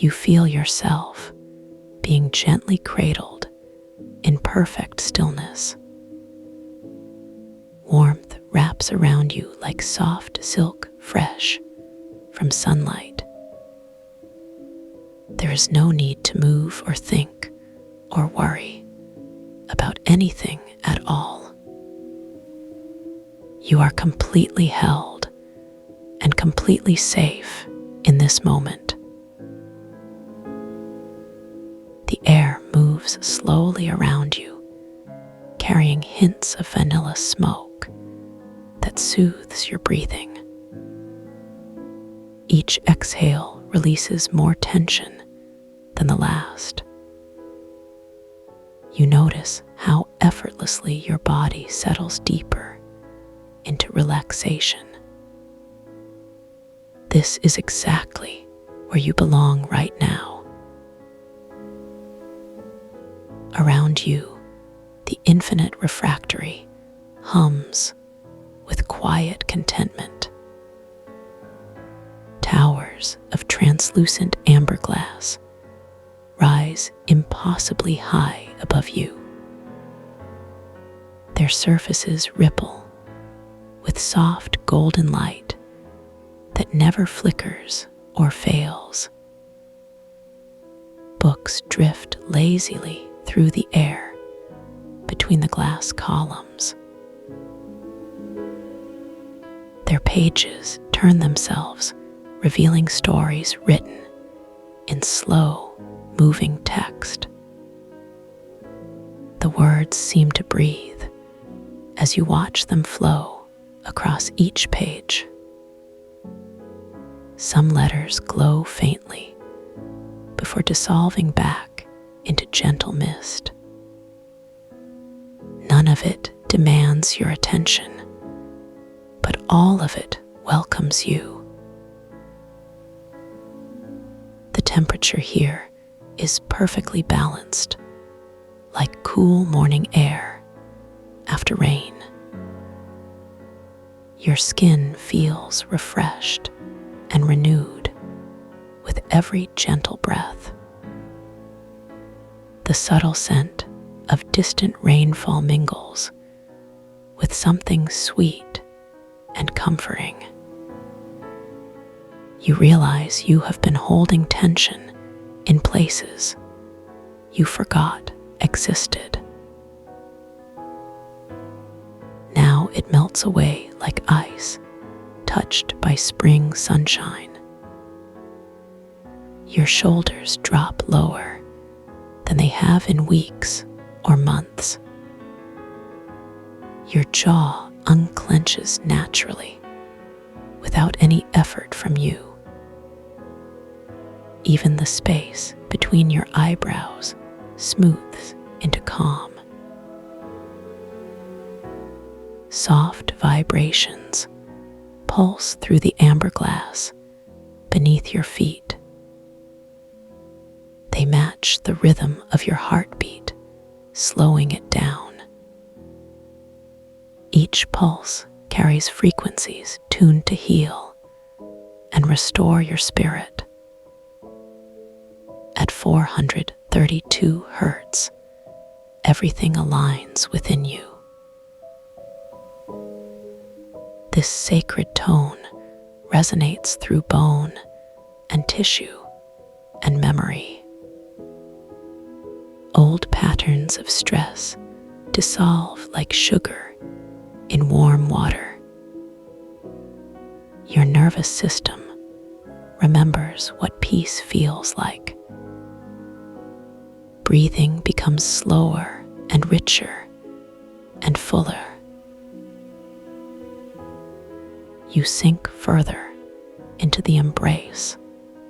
You feel yourself being gently cradled in perfect stillness. Warmth wraps around you like soft silk fresh from sunlight. There is no need to move or think or worry about anything at all. You are completely held and completely safe in this moment. The air moves slowly around you, carrying hints of vanilla smoke that soothes your breathing. Each exhale releases more tension than the last. You notice how effortlessly your body settles deeper into relaxation. This is exactly where you belong right now. Around you, the infinite refractory hums with quiet contentment. Towers of translucent amber glass rise impossibly high above you. Their surfaces ripple with soft golden light that never flickers or fails. Books drift lazily through the air between the glass columns. Their pages turn themselves, revealing stories written in slow, moving text. The words seem to breathe as you watch them flow across each page. Some letters glow faintly before dissolving back into gentle mist. None of it demands your attention, but all of it welcomes you. The temperature here is perfectly balanced, like cool morning air after rain. Your skin feels refreshed and renewed with every gentle breath. The subtle scent of distant rainfall mingles with something sweet and comforting. You realize you have been holding tension in places you forgot existed. Now it melts away like ice touched by spring sunshine. Your shoulders drop lower than they have in weeks or months. Your jaw unclenches naturally without any effort from you. Even the space between your eyebrows smooths into calm. Soft vibrations pulse through the amber glass beneath your feet. They match the rhythm of your heartbeat, slowing it down. Each pulse carries frequencies tuned to heal and restore your spirit. At 432 hertz, everything aligns within you. This sacred tone resonates through bone and tissue and memory. Old patterns of stress dissolve like sugar in warm water. Your nervous system remembers what peace feels like. Breathing becomes slower and richer and fuller. You sink further into the embrace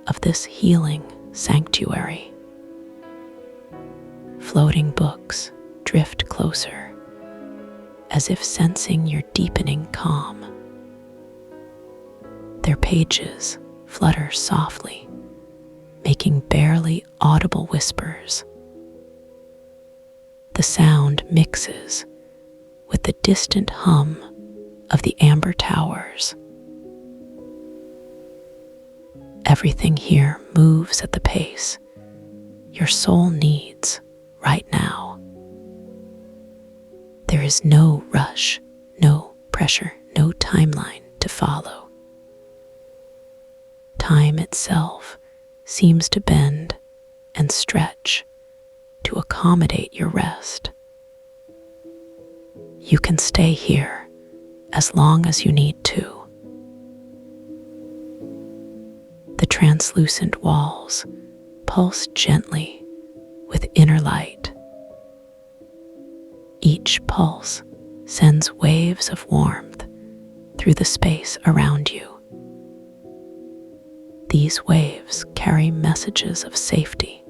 of this healing sanctuary. Floating books drift closer, as if sensing your deepening calm. Their pages flutter softly, making barely audible whispers. The sound mixes with the distant hum of the amber towers. Everything here moves at the pace your soul needs right now. There is no rush, no pressure, no timeline to follow. Time itself seems to bend and stretch to accommodate your rest. You can stay here as long as you need to. The translucent walls pulse gently with inner light. Each pulse sends waves of warmth through the space around you. These waves carry messages of safety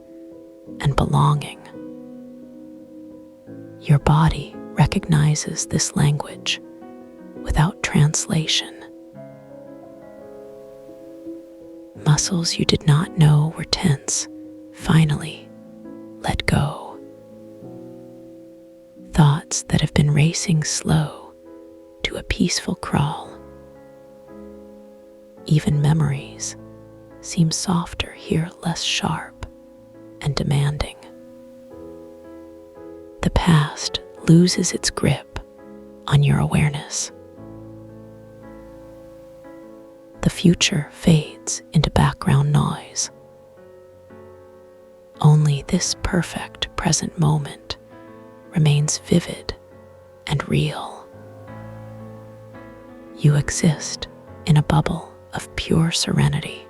and belonging. Your body recognizes this language without translation. Muscles you did not know were tense finally let go. Thoughts that have been racing slow to a peaceful crawl. Even memories seem softer here, less sharp and demanding. The past loses its grip on your awareness. The future fades into background noise. Only this perfect present moment remains vivid and real. You exist in a bubble of pure serenity.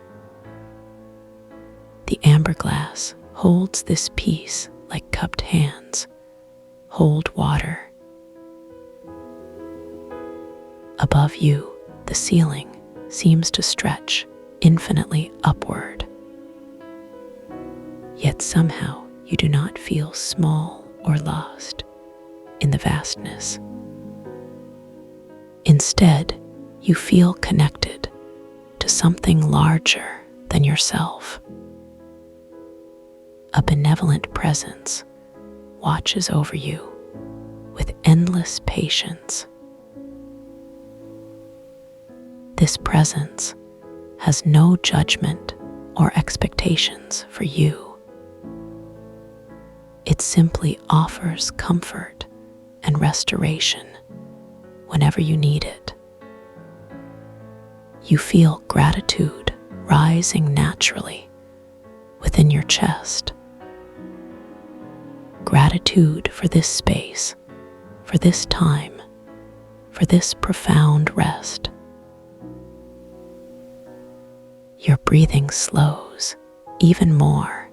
The amber glass holds this peace like cupped hands hold water. Above you, the ceiling seems to stretch infinitely upward. Yet somehow you do not feel small or lost in the vastness. Instead, you feel connected to something larger than yourself. A benevolent presence watches over you with endless patience. This presence has no judgment or expectations for you. It simply offers comfort and restoration whenever you need it. You feel gratitude rising naturally within your chest. Gratitude for this space, for this time, for this profound rest. Your breathing slows even more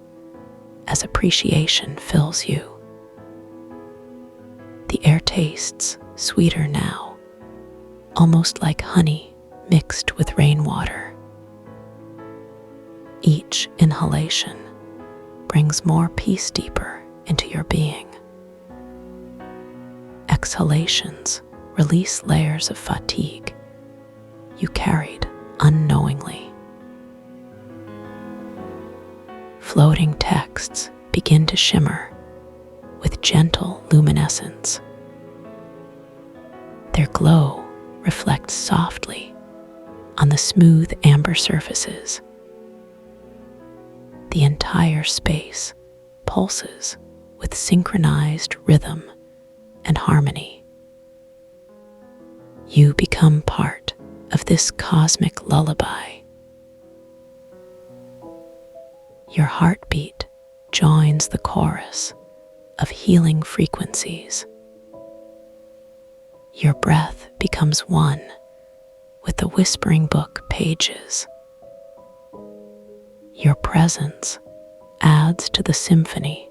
as appreciation fills you. The air tastes sweeter now, almost like honey mixed with rainwater. Each inhalation brings more peace deeper into your being. Exhalations release layers of fatigue you carried unknowingly. Floating texts begin to shimmer with gentle luminescence. Their glow reflects softly on the smooth amber surfaces. The entire space pulses with synchronized rhythm and harmony. You become part of this cosmic lullaby. Your heartbeat joins the chorus of healing frequencies. Your breath becomes one with the whispering book pages. Your presence adds to the symphony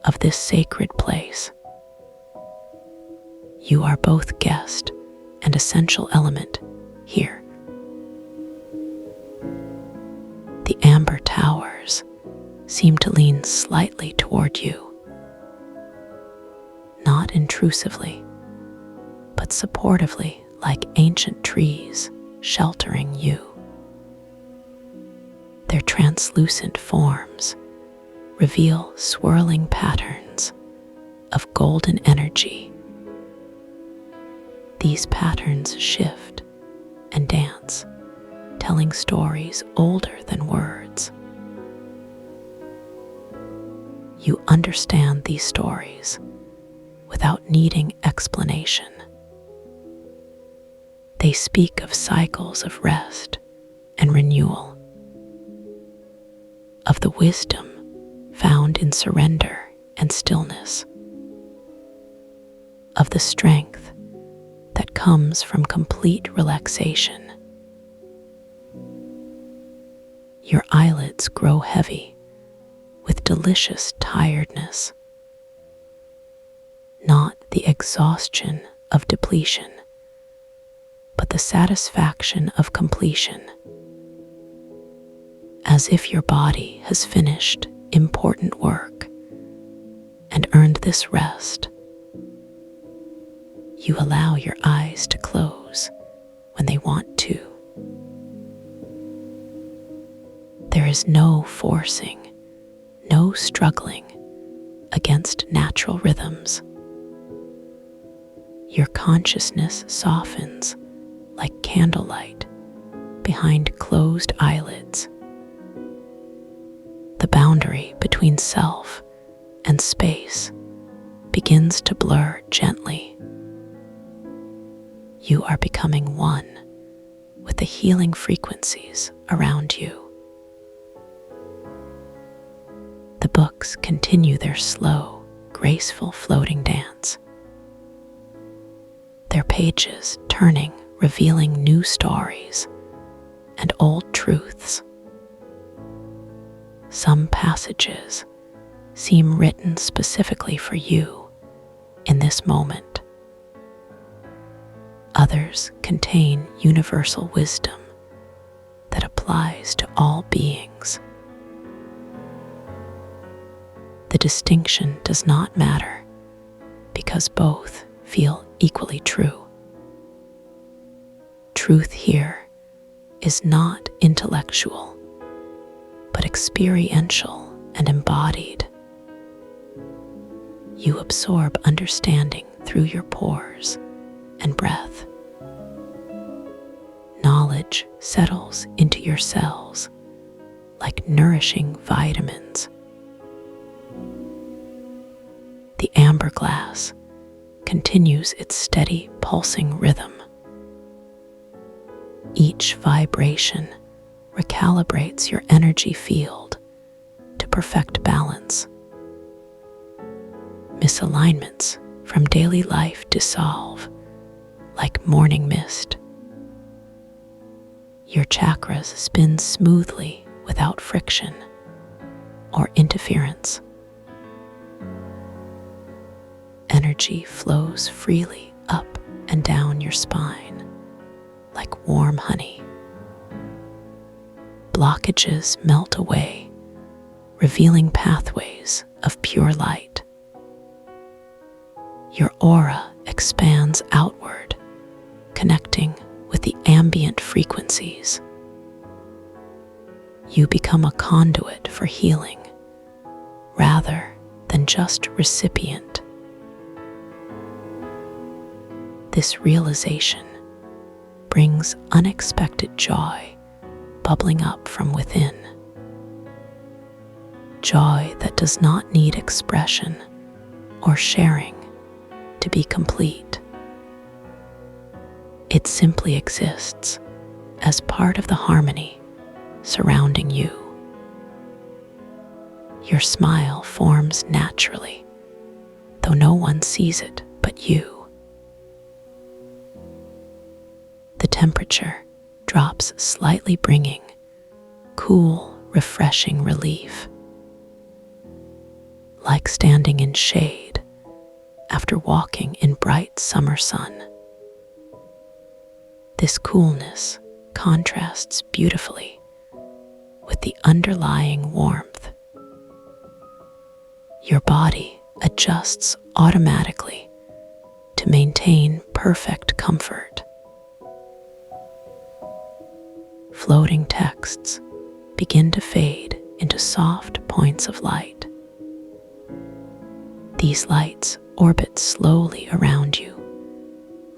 of this sacred place. You are both guest and essential element here. The amber towers seem to lean slightly toward you, not intrusively, but supportively, like ancient trees sheltering you. Their translucent forms reveal swirling patterns of golden energy. These patterns shift and dance telling stories older than words. You understand these stories without needing explanation. They speak of cycles of rest and renewal, of the wisdom found in surrender and stillness, of the strength that comes from complete relaxation. Your eyelids grow heavy with delicious tiredness, not the exhaustion of depletion, but the satisfaction of completion, as if your body has finished important work and earned this rest. You allow your eyes to close when they want to. There is no forcing, no struggling against natural rhythms. Your consciousness softens like candlelight behind closed eyelids. The boundary between self and space begins to blur gently. You are becoming one with the healing frequencies around you. The books continue their slow, graceful floating dance, their pages turning, revealing new stories and old truths. Some passages seem written specifically for you in this moment. Others contain universal wisdom that applies to all beings. The distinction does not matter because both feel equally true. Truth here is not intellectual, but experiential and embodied. You absorb understanding through your pores and breath. Knowledge settles into your cells like nourishing vitamins. The amber glass continues its steady pulsing rhythm. Each vibration recalibrates your energy field to perfect balance. Misalignments from daily life dissolve like morning mist. Your chakras spin smoothly without friction or interference. Energy flows freely up and down your spine like warm honey. Blockages melt away, revealing pathways of pure light. Your aura expands outward, connecting with the ambient frequencies. You become a conduit for healing rather than just recipient. This realization brings unexpected joy bubbling up from within. Joy that does not need expression or sharing to be complete. It simply exists as part of the harmony surrounding you. Your smile forms naturally, though no one sees it but you. The temperature drops slightly, bringing cool, refreshing relief, like standing in shade after walking in bright summer sun. This coolness contrasts beautifully with the underlying warmth. Your body adjusts automatically to maintain perfect comfort. Floating texts begin to fade into soft points of light. These lights orbit slowly around you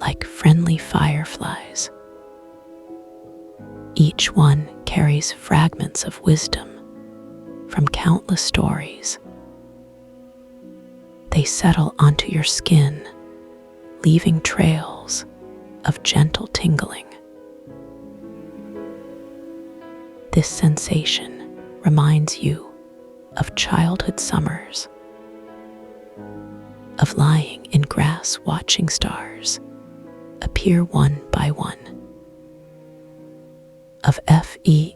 like friendly fireflies. Each one carries fragments of wisdom from countless stories. They settle onto your skin, leaving trails of gentle tingling. This sensation reminds you of childhood summers, of lying in grass watching stars appear one by one, of FEELING,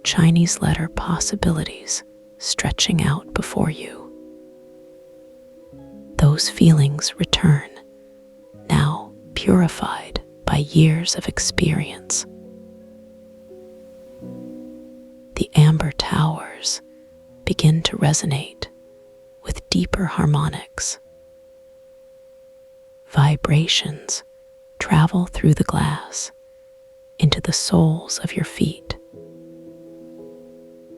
Chinese letter possibilities stretching out before you. Those feelings return, now purified by years of experience. The amber towers begin to resonate with deeper harmonics. Vibrations travel through the glass into the soles of your feet.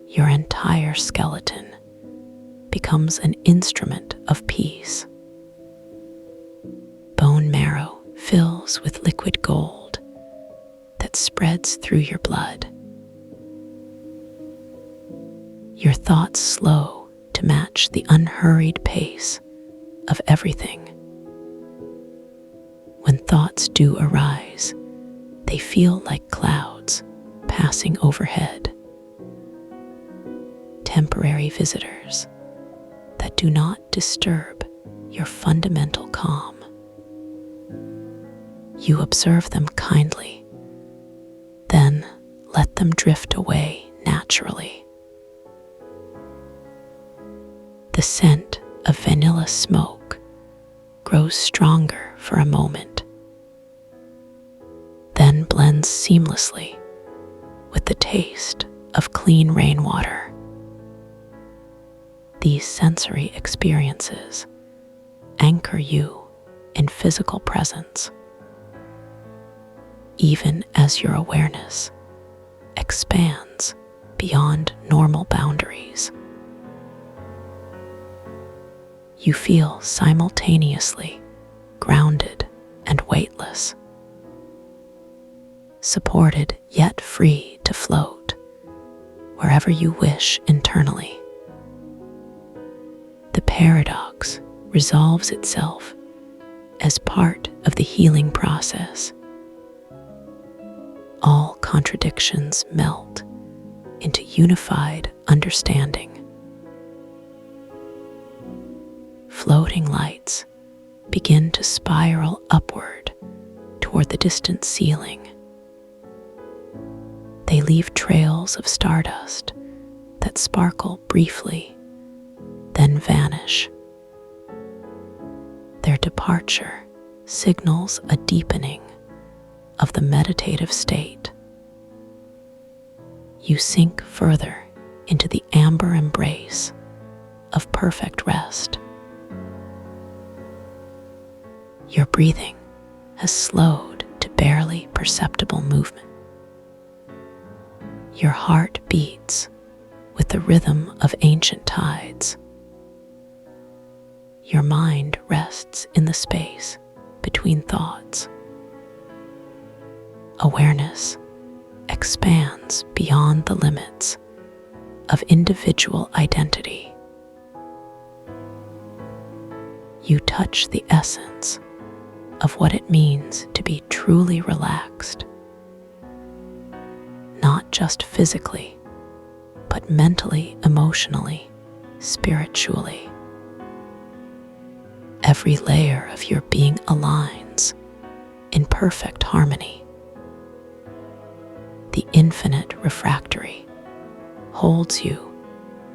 Your entire skeleton becomes an instrument of peace. Bone marrow fills with liquid gold that spreads through your blood. Your thoughts slow to match the unhurried pace of everything. When thoughts do arise, they feel like clouds passing overhead. Temporary visitors that do not disturb your fundamental calm. You observe them kindly, then let them drift away naturally. The scent of vanilla smoke grows stronger for a moment, then blends seamlessly with the taste of clean rainwater. These sensory experiences anchor you in physical presence, even as your awareness expands beyond normal boundaries. You feel simultaneously grounded and weightless, supported yet free to float wherever you wish internally. The paradox resolves itself as part of the healing process. All contradictions melt into unified understanding. Floating lights begin to spiral upward toward the distant ceiling. They leave trails of stardust that sparkle briefly, then vanish. Their departure signals a deepening of the meditative state. You sink further into the amber embrace of perfect rest. Your breathing has slowed to barely perceptible movement. Your heart beats with the rhythm of ancient tides. Your mind rests in the space between thoughts. Awareness expands beyond the limits of individual identity. You touch the essence of what it means to be truly relaxed, not just physically, but mentally, emotionally, spiritually. Every layer of your being aligns in perfect harmony. The infinite refractory holds you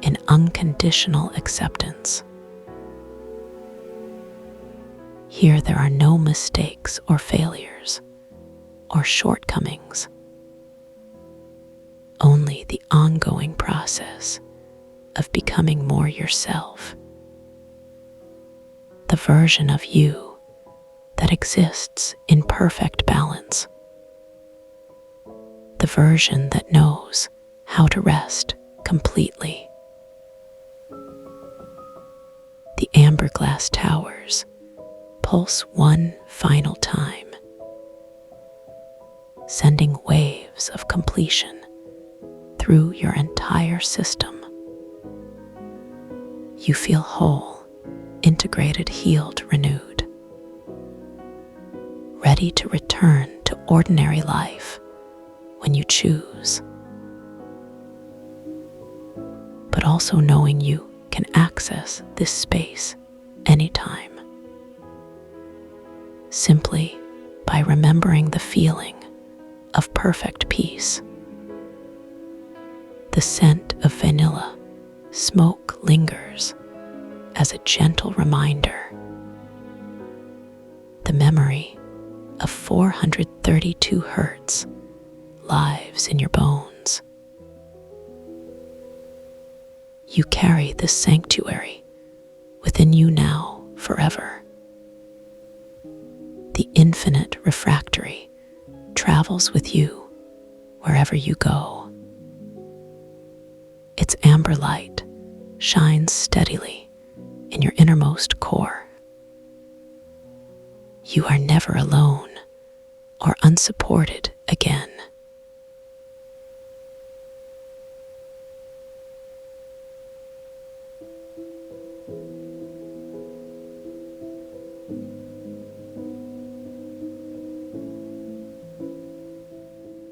in unconditional acceptance. Here there are no mistakes or failures or shortcomings, only the ongoing process of becoming more yourself, the version of you that exists in perfect balance, the version that knows how to rest completely. The amber glass towers pulse one final time, sending waves of completion through your entire system. You feel whole, integrated, healed, renewed, ready to return to ordinary life when you choose, but also knowing you can access this space anytime, simply by remembering the feeling of perfect peace. The scent of vanilla smoke lingers as a gentle reminder. The memory of 432 hertz lives in your bones. You carry this sanctuary within you now forever. The infinite refractory travels with you wherever you go. Its amber light shines steadily in your innermost core. You are never alone or unsupported again.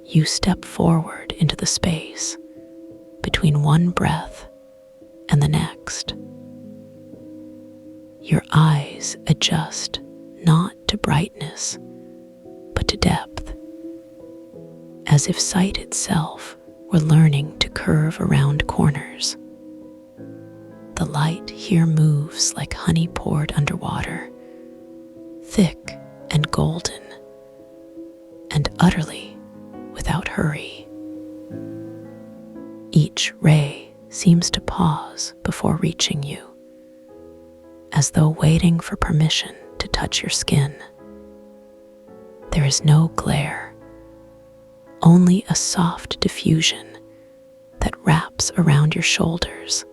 You step forward into the space between one breath and the next. Your eyes adjust not to brightness, but to depth, as if sight itself were learning to curve around corners. The light here moves like honey poured underwater, thick and golden, and utterly without hurry. Each ray seems to pause before reaching you, as though waiting for permission to touch your skin. There is no glare, only a soft diffusion that wraps around your shoulders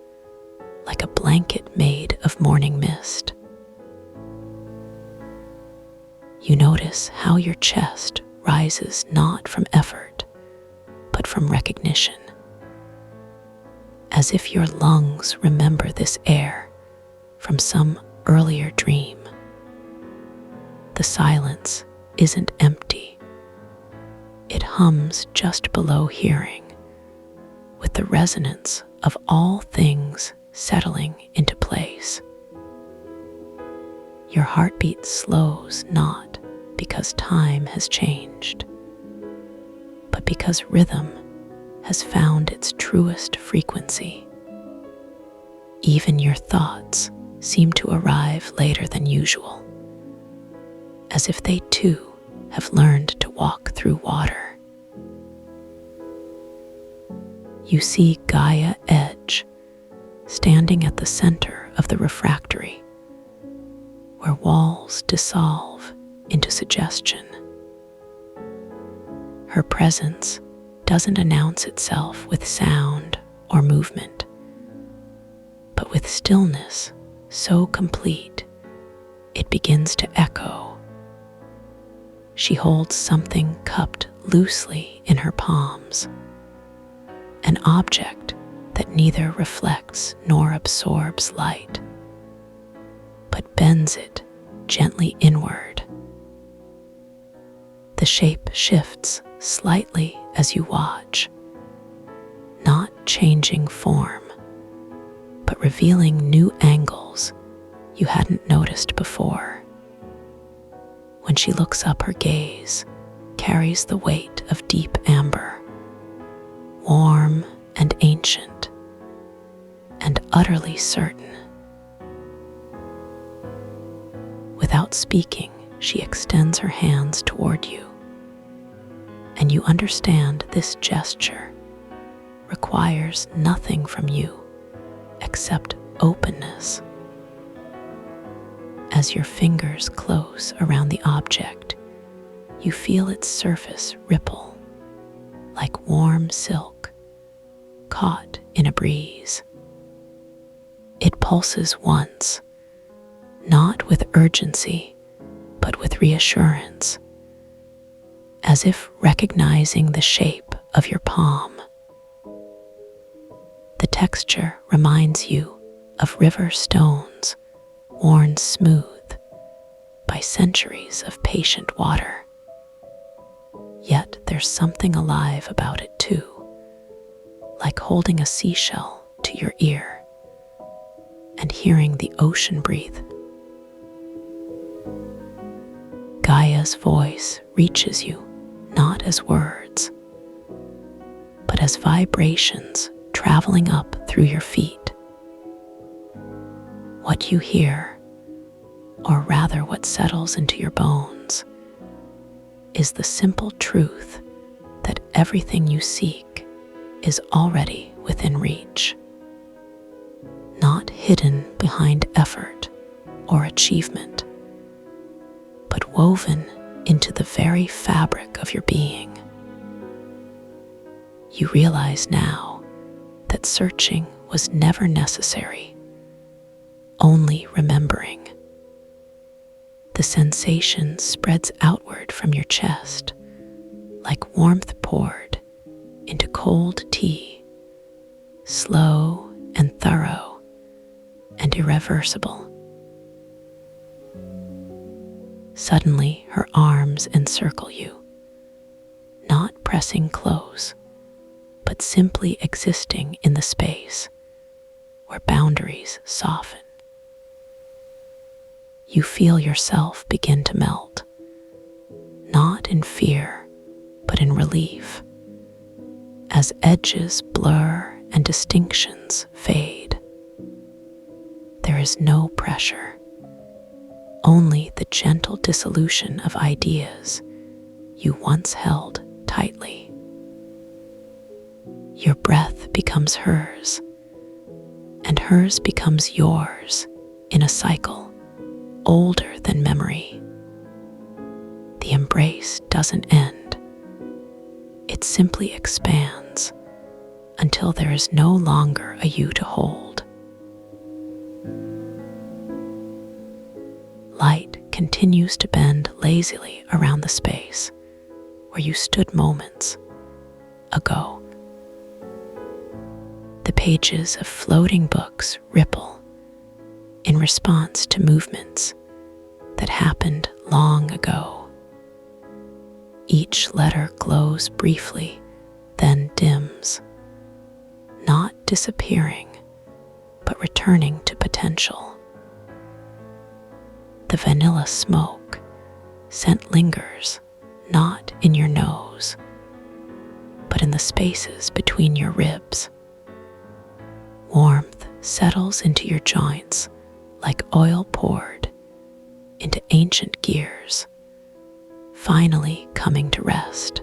like a blanket made of morning mist. You notice how your chest rises not from effort, but from recognition, as if your lungs remember this air from some earlier dream. The silence isn't empty. It hums just below hearing, with the resonance of all things settling into place. Your heartbeat slows not because time has changed, but because rhythm has found its truest frequency. Even your thoughts seem to arrive later than usual, as if they too have learned to walk through water. You see Gaia Edge standing at the center of the refractory, where walls dissolve into suggestion. Her presence doesn't announce itself with sound or movement, but with stillness so complete it begins to echo. She holds something cupped loosely in her palms, an object that neither reflects nor absorbs light, but bends it gently inward. The shape shifts slightly as you watch, not changing form, but revealing new angles you hadn't noticed before. When she looks up, her gaze carries the weight of deep amber, warm and ancient, and utterly certain. Without speaking, she extends her hands toward you, and you understand this gesture requires nothing from you except openness. As your fingers close around the object, you feel its surface ripple like warm silk caught in a breeze. It pulses once, not with urgency, but with reassurance, as if recognizing the shape of your palm. The texture reminds you of river stones worn smooth by centuries of patient water. Yet there's something alive about it too, like holding a seashell to your ear and hearing the ocean breathe. Gaia's voice reaches you not as words, but as vibrations traveling up through your feet. What you hear, or rather what settles into your bones, is the simple truth that everything you seek is already within reach, not hidden behind effort or achievement, but woven into the very fabric of your being. You realize now that searching was never necessary, only remembering. The sensation spreads outward from your chest, like warmth poured into cold tea, slow and thorough and irreversible. Suddenly, her arms encircle you, not pressing close, but simply existing in the space where boundaries soften. You feel yourself begin to melt, not in fear, but in relief, as edges blur and distinctions fade. There is no pressure, only the gentle dissolution of ideas you once held tightly. Your breath becomes hers, and hers becomes yours in a cycle older than memory. The embrace doesn't end. It simply expands until there is no longer a you to hold. Light continues to bend lazily around the space where you stood moments ago. The pages of floating books ripple in response to movements that happened long ago. Each letter glows briefly, then dims, not disappearing, but returning to potential. The vanilla smoke scent lingers not in your nose, but in the spaces between your ribs. Warmth settles into your joints like oil poured into ancient gears, finally coming to rest.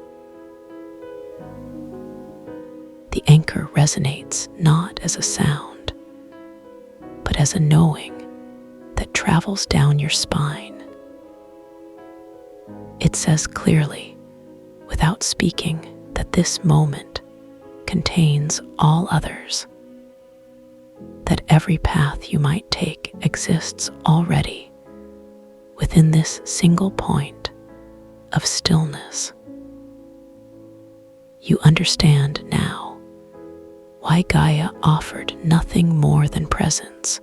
The anchor resonates not as a sound, but as a knowing that travels down your spine. It says clearly, without speaking, that this moment contains all others, that every path you might take exists already within this single point of stillness. You understand now why Gaia offered nothing more than presence,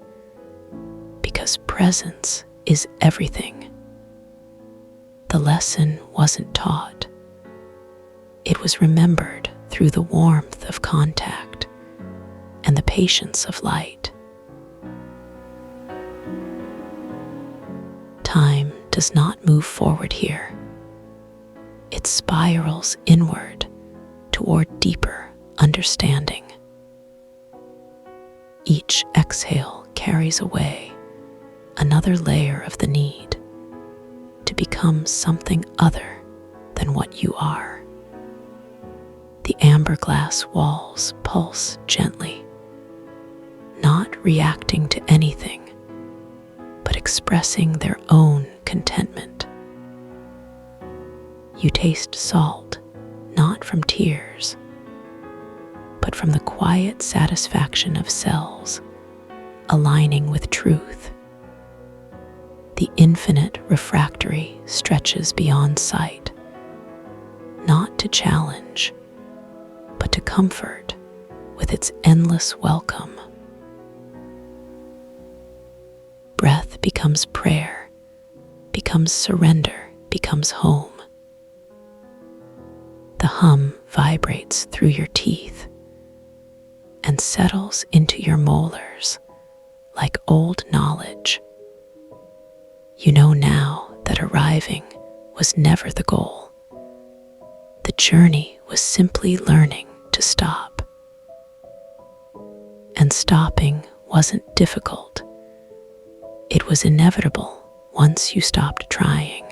because presence is everything. The lesson wasn't taught. It was remembered through the warmth of contact and the patience of light. Time does not move forward here. It spirals inward toward deeper understanding. Each exhale carries away another layer of the need to become something other than what you are. The amber glass walls pulse gently, not reacting to anything, but expressing their own contentment. You taste salt, not from tears, but from the quiet satisfaction of cells aligning with truth. The infinite refractory stretches beyond sight, not to challenge, but to comfort with its endless welcome. Breath becomes prayer, becomes surrender, becomes home. The hum vibrates through your teeth and settles into your molars like old knowledge. You know now that arriving was never the goal. The journey was simply learning to stop. And stopping wasn't difficult. It was inevitable once you stopped trying.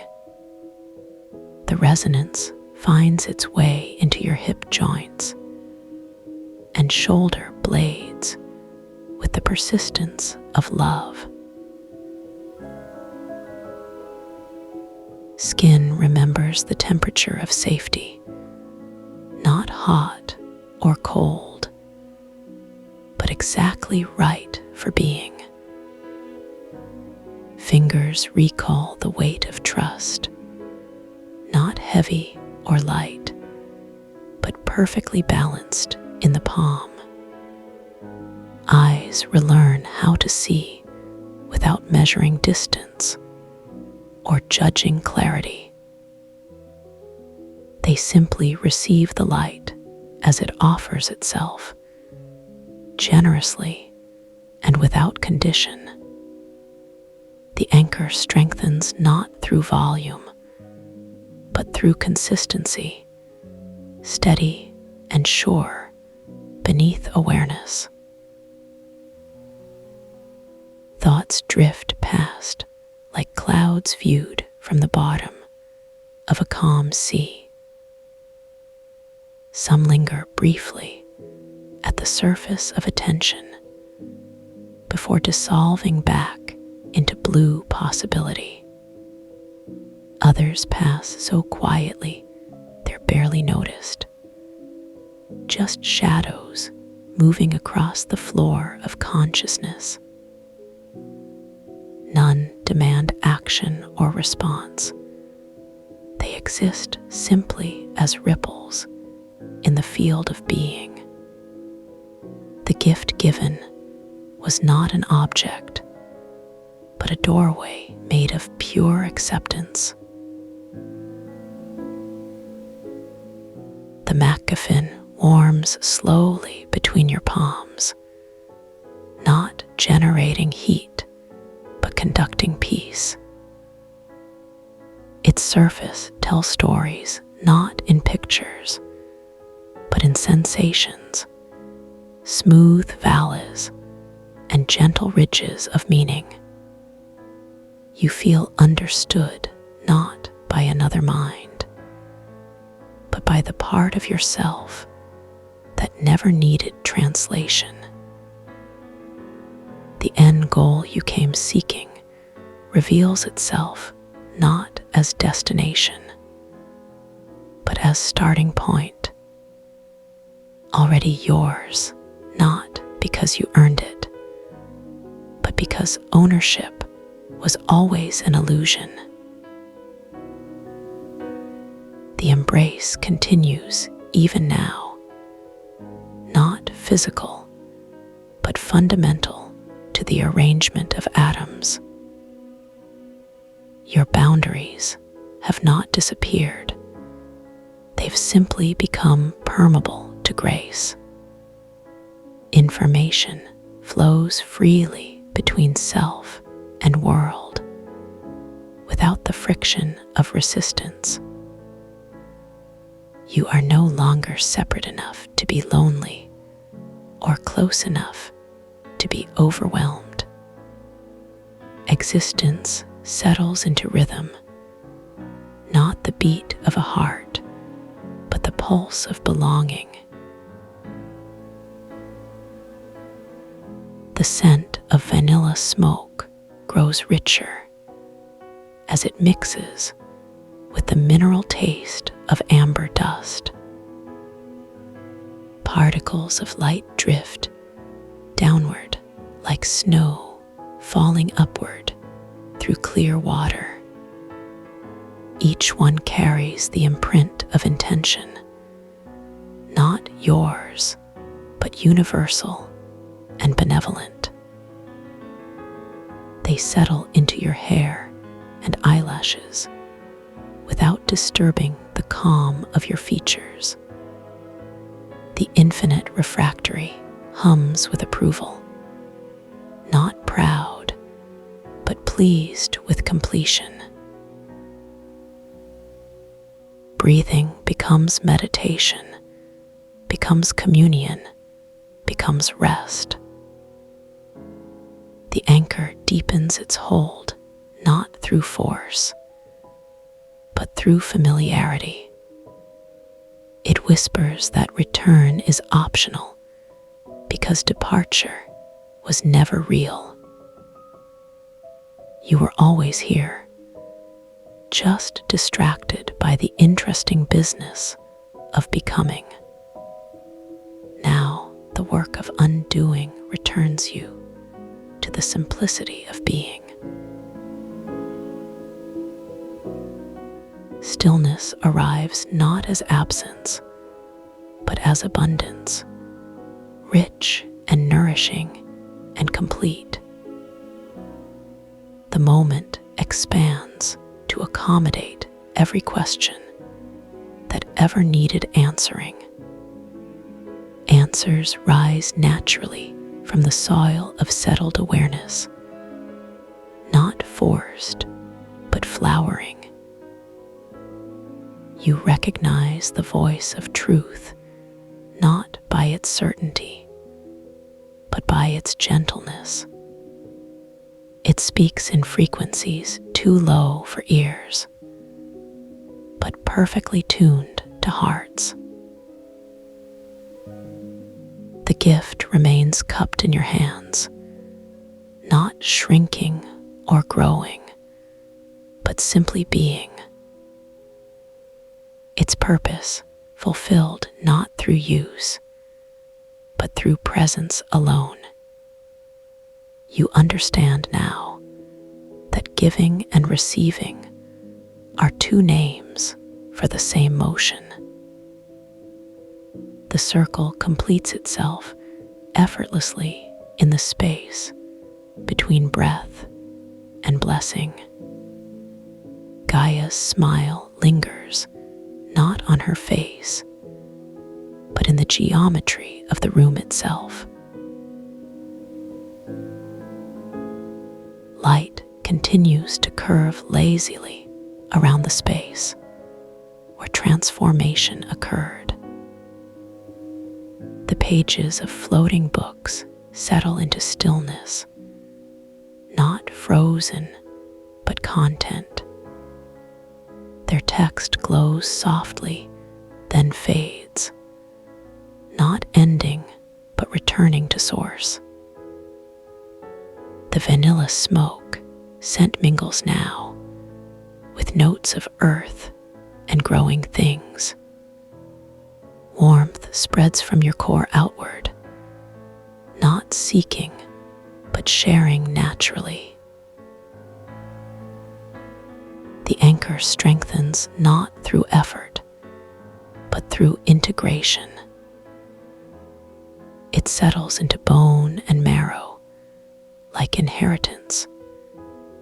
The resonance finds its way into your hip joints and shoulder blades with the persistence of love. Skin remembers the temperature of safety, not hot or cold, but exactly right for being. Fingers recall the weight of trust, not heavy or light, but perfectly balanced in the palm. Eyes relearn how to see without measuring distance or judging clarity. They simply receive the light as it offers itself, generously and without condition. The anchor strengthens not through volume, but through consistency, steady and sure beneath awareness. Thoughts drift past like clouds viewed from the bottom of a calm sea. Some linger briefly at the surface of attention before dissolving back into blue possibility. Others pass so quietly they're barely noticed, just shadows moving across the floor of consciousness. None demand action or response. They exist simply as ripples in the field of being. The gift given was not an object, but a doorway made of pure acceptance. The MacGuffin warms slowly between your palms, not generating heat, but conducting peace. Its surface tells stories not in pictures, but in sensations, smooth valleys and gentle ridges of meaning. You feel understood not by another mind, but by the part of yourself that never needed translation. The end goal you came seeking reveals itself not as destination, but as starting point. Already yours, not because you earned it, but because ownership was always an illusion. The embrace continues even now, not physical, but fundamental to the arrangement of atoms. Your boundaries have not disappeared. They've simply become permeable to grace. Information flows freely between self and world, without the friction of resistance. You are no longer separate enough to be lonely, or close enough to be overwhelmed. Existence settles into rhythm, not the beat of a heart, but the pulse of belonging. The scent of vanilla smoke grows richer as it mixes with the mineral taste of amber dust. Particles of light drift downward like snow falling upward through clear water. Each one carries the imprint of intention, not yours, but universal and benevolent. They settle into your hair and eyelashes without disturbing the calm of your features. The infinite refractory hums with approval, not proud, but pleased with completion. Breathing becomes meditation, becomes communion, becomes rest. The anchor deepens its hold, not through force, but through familiarity. It whispers that return is optional because departure was never real. You were always here, just distracted by the interesting business of becoming. Now, the work of undoing returns you to the simplicity of being. Stillness arrives not as absence, but as abundance, rich and nourishing and complete. The moment expands to accommodate every question that ever needed answering. Answers rise naturally from the soil of settled awareness, not forced, but flowering. You recognize the voice of truth, not by its certainty, but by its gentleness. It speaks in frequencies too low for ears, but perfectly tuned to hearts. The gift remains cupped in your hands, not shrinking or growing, but simply being. Its purpose fulfilled not through use, but through presence alone. You understand now that giving and receiving are two names for the same motion. The circle completes itself effortlessly in the space between breath and blessing. Gaia's smile lingers not on her face, but in the geometry of the room itself. Light continues to curve lazily around the space where transformation occurred. The pages of floating books settle into stillness, not frozen, but content. Their text glows softly, then fades, not ending, but returning to source. The vanilla smoke scent mingles now with notes of earth and growing things. Warmth spreads from your core outward, not seeking, but sharing naturally. The anchor strengthens not through effort, but through integration. It settles into bone and marrow, like inheritance,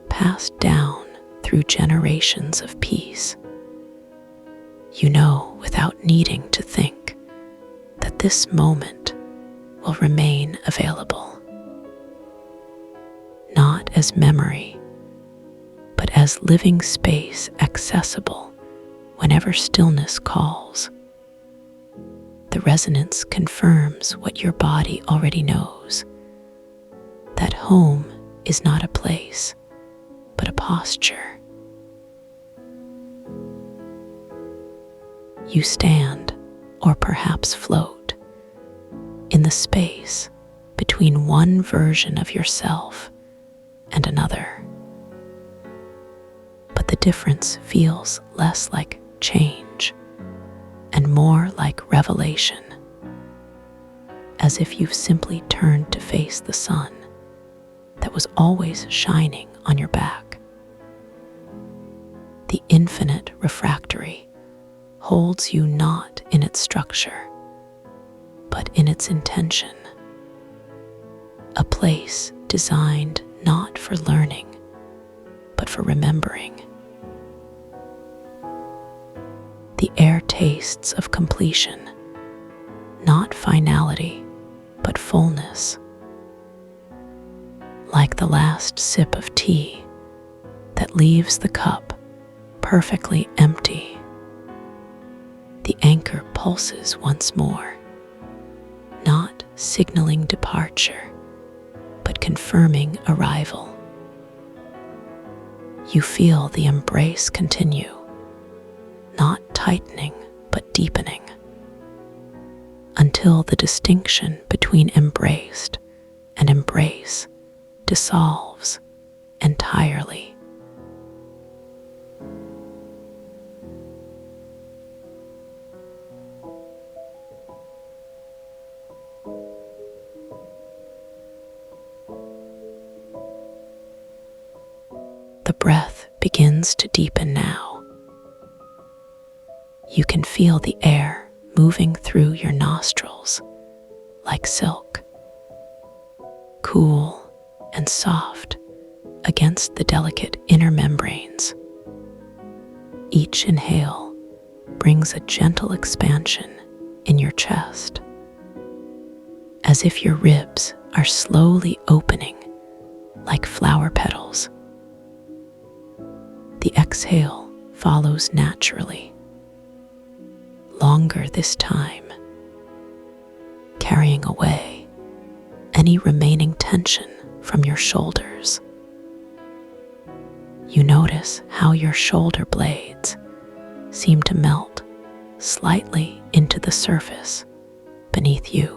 passed down through generations of peace. You know without needing to think that this moment will remain available, not as memory, but as living space accessible whenever stillness calls. The resonance confirms what your body already knows, that home is not a place, but a posture. You stand, or perhaps float, in the space between one version of yourself and another. But the difference feels less like change and more like revelation, as if you've simply turned to face the sun that was always shining on your back. infinite refractory, holds you not in its structure, but in its intention. A place designed not for learning, but for remembering. The air tastes of completion, not finality, but fullness. Like the last sip of tea that leaves the cup perfectly empty, the anchor pulses once more, not signaling departure, but confirming arrival. You feel the embrace continue, not tightening, but deepening, until the distinction between embraced and embrace dissolves entirely. The breath begins to deepen now. You can feel the air moving through your nostrils like silk, cool and soft against the delicate inner membranes. Each inhale brings a gentle expansion in your chest, as if your ribs are slowly opening like flower petals. The exhale follows naturally, longer this time, carrying away any remaining tension from your shoulders. You notice how your shoulder blades seem to melt slightly into the surface beneath you.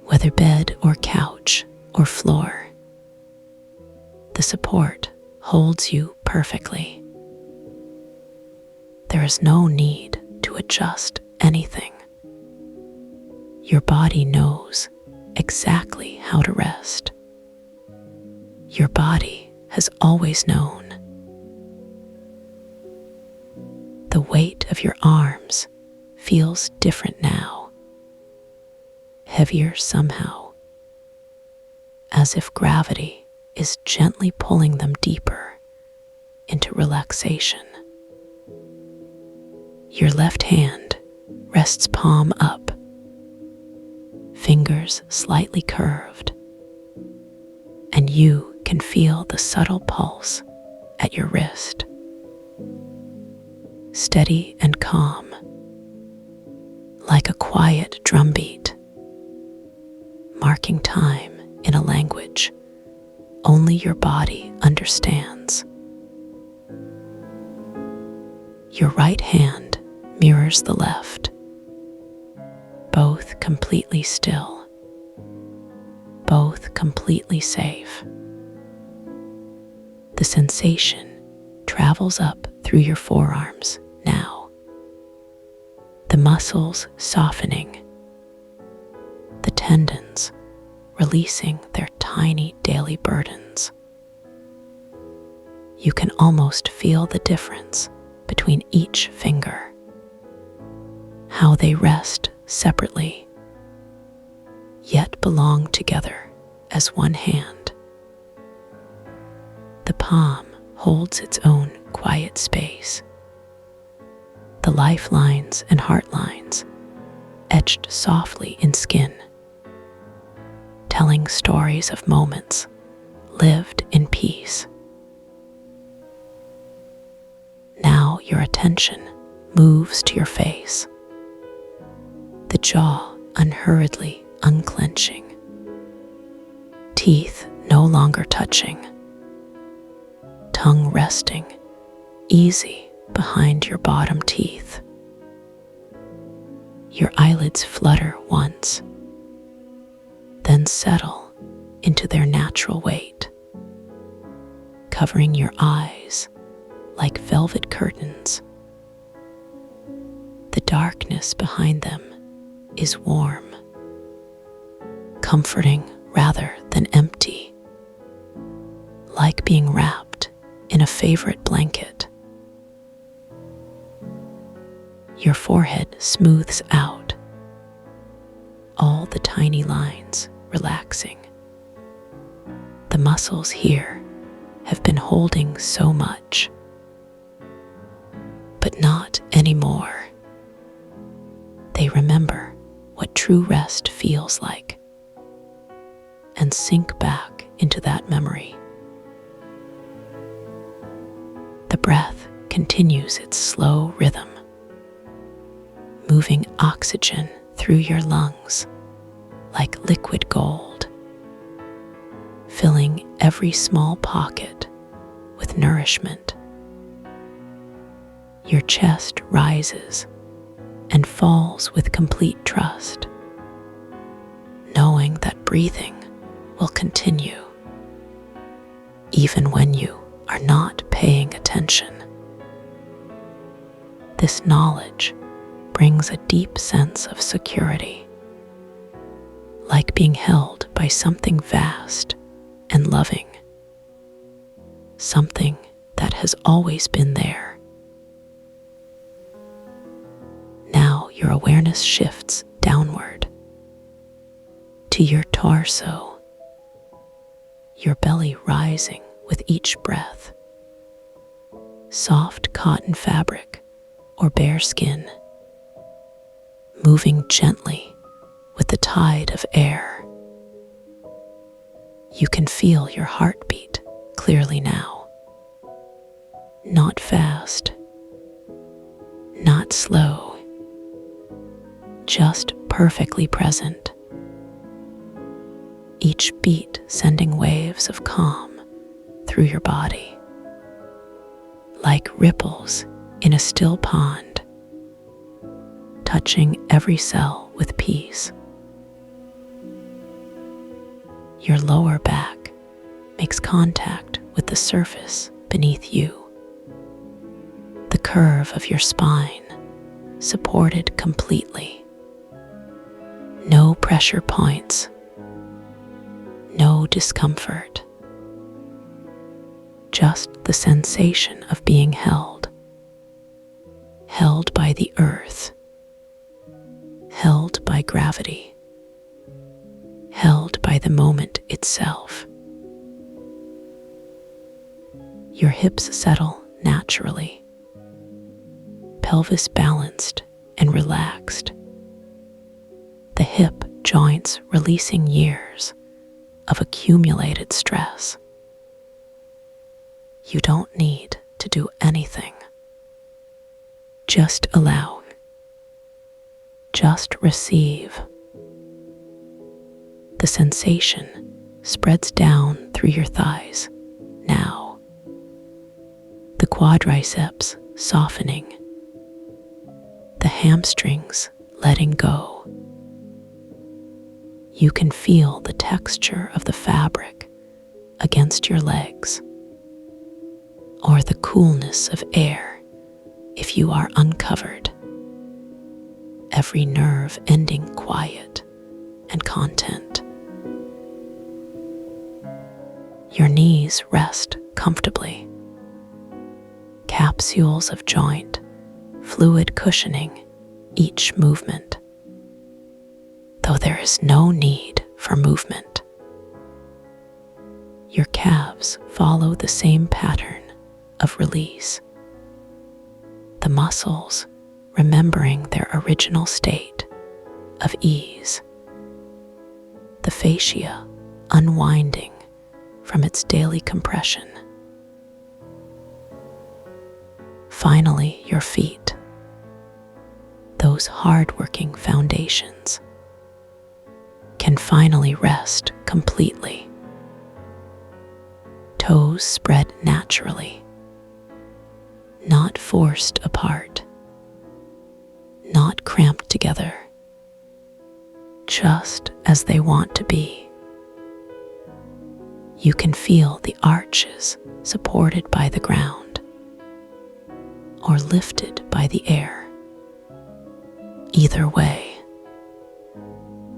Whether bed or couch or floor, the support holds you perfectly. There is no need to adjust anything. Your body knows exactly how to rest. Your body has always known. The weight of your arms feels different now, heavier somehow, as if gravity is gently pulling them deeper into relaxation. Your left hand rests palm up, fingers slightly curved, and you can feel the subtle pulse at your wrist. Steady and calm, like a quiet drumbeat, marking time in a language only your body understands. Your right hand mirrors the left, both completely still, both completely safe. The sensation travels up through your forearms now, the muscles softening, the tendons releasing their tiny daily burdens. You can almost feel the difference between each finger, how they rest separately, yet belong together as one hand. The palm holds its own quiet space. The lifelines and heart lines etched softly in skin, telling stories of moments lived in peace. Now your attention moves to your face, the jaw unhurriedly unclenching, teeth no longer touching, tongue resting easy behind your bottom teeth. Your eyelids flutter once, then settle into their natural weight, covering your eyes like velvet curtains. The darkness behind them is warm, comforting rather than empty, like being wrapped in a favorite blanket. Your forehead smooths out, all the tiny lines relaxing. The muscles here have been holding so much, but not anymore. They remember what true rest feels like and sink back into that memory. The breath continues its slow rhythm, moving oxygen through your lungs like liquid gold, filling every small pocket with nourishment. Your chest rises and falls with complete trust, knowing that breathing will continue even when you are not paying attention. This knowledge brings a deep sense of security, like being held by something vast and loving, something that has always been there. Now your awareness shifts downward to your torso, your belly rising with each breath. Soft cotton fabric or bare skin, moving gently with the tide of air. You can feel your heartbeat clearly now. Not fast, not slow, just perfectly present. Each beat sending waves of calm through your body, like ripples in a still pond, touching every cell with peace. Your lower back makes contact with the surface beneath you. The curve of your spine supported completely. No pressure points, no discomfort. Just the sensation of being held by the earth, held by gravity, held by the moment itself. Your hips settle naturally, pelvis balanced and relaxed, the hip joints releasing years of accumulated stress. You don't need to do anything. Just allow. Just receive. The sensation spreads down through your thighs now. The quadriceps softening. The hamstrings letting go. You can feel the texture of the fabric against your legs, or the coolness of air if you are uncovered. Every nerve ending quiet and content. Your knees rest comfortably. Capsules of joint, fluid cushioning each movement, though there is no need for movement. Your calves follow the same pattern of release. The muscles remembering their original state of ease. The fascia unwinding from its daily compression. Finally, your feet, those hard-working foundations, can finally rest completely. Toes spread naturally, not forced apart, not cramped together, just as they want to be. You can feel the arches supported by the ground or lifted by the air. Either way,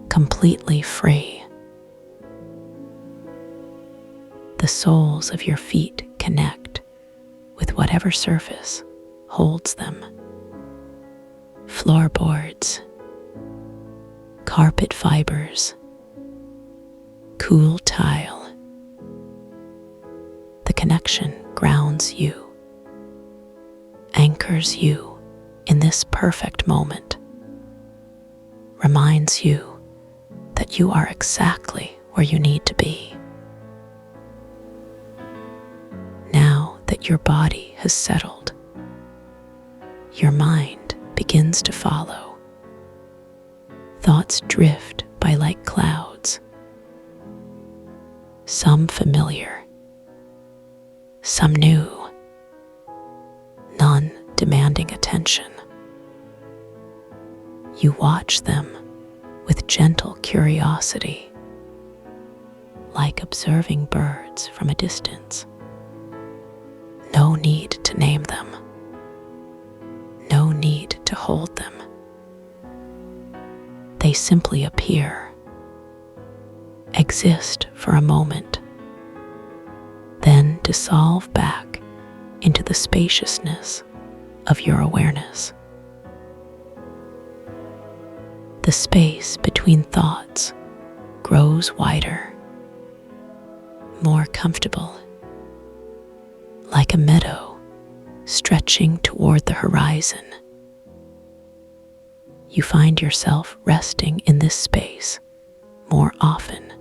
completely free. The soles of your feet connect with whatever surface holds them, carpet fibers, cool tile. The connection grounds you, anchors you in this perfect moment, reminds you that you are exactly where you need to be. Now that your body has settled, your mind begins to follow. Thoughts drift by like clouds, some familiar, some new, none demanding attention. You watch them with gentle curiosity, like observing birds from a distance. No need to name them, no need to hold them. They simply appear, exist for a moment, then dissolve back into the spaciousness of your awareness. The space between thoughts grows wider, more comfortable, like a meadow stretching toward the horizon. You find yourself resting in this space more often,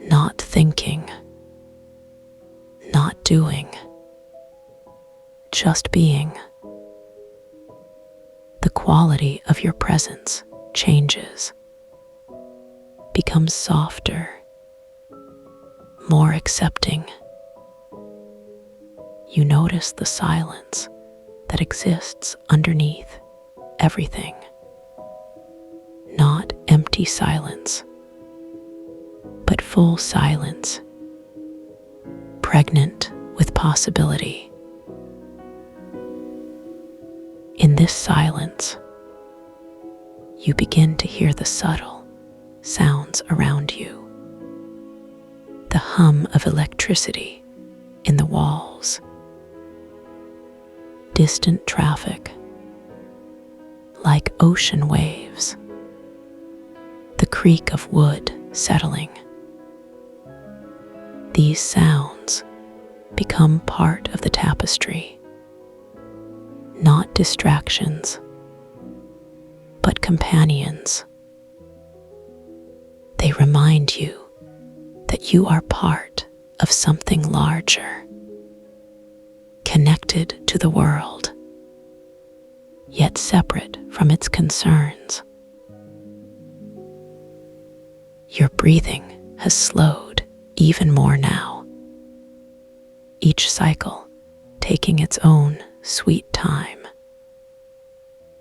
not thinking, not doing, just being. The quality of your presence changes, becomes softer, more accepting. You notice the silence that exists underneath everything. Not empty silence, but full silence, pregnant with possibility. In this silence, you begin to hear the subtle sounds around you. The hum of electricity in the walls, distant traffic, like ocean waves, the creak of wood settling. These sounds become part of the tapestry, not distractions, but companions. They remind you that you are part of something larger, connected to the world, yet separate from its concerns. Your breathing has slowed even more now, each cycle taking its own sweet time.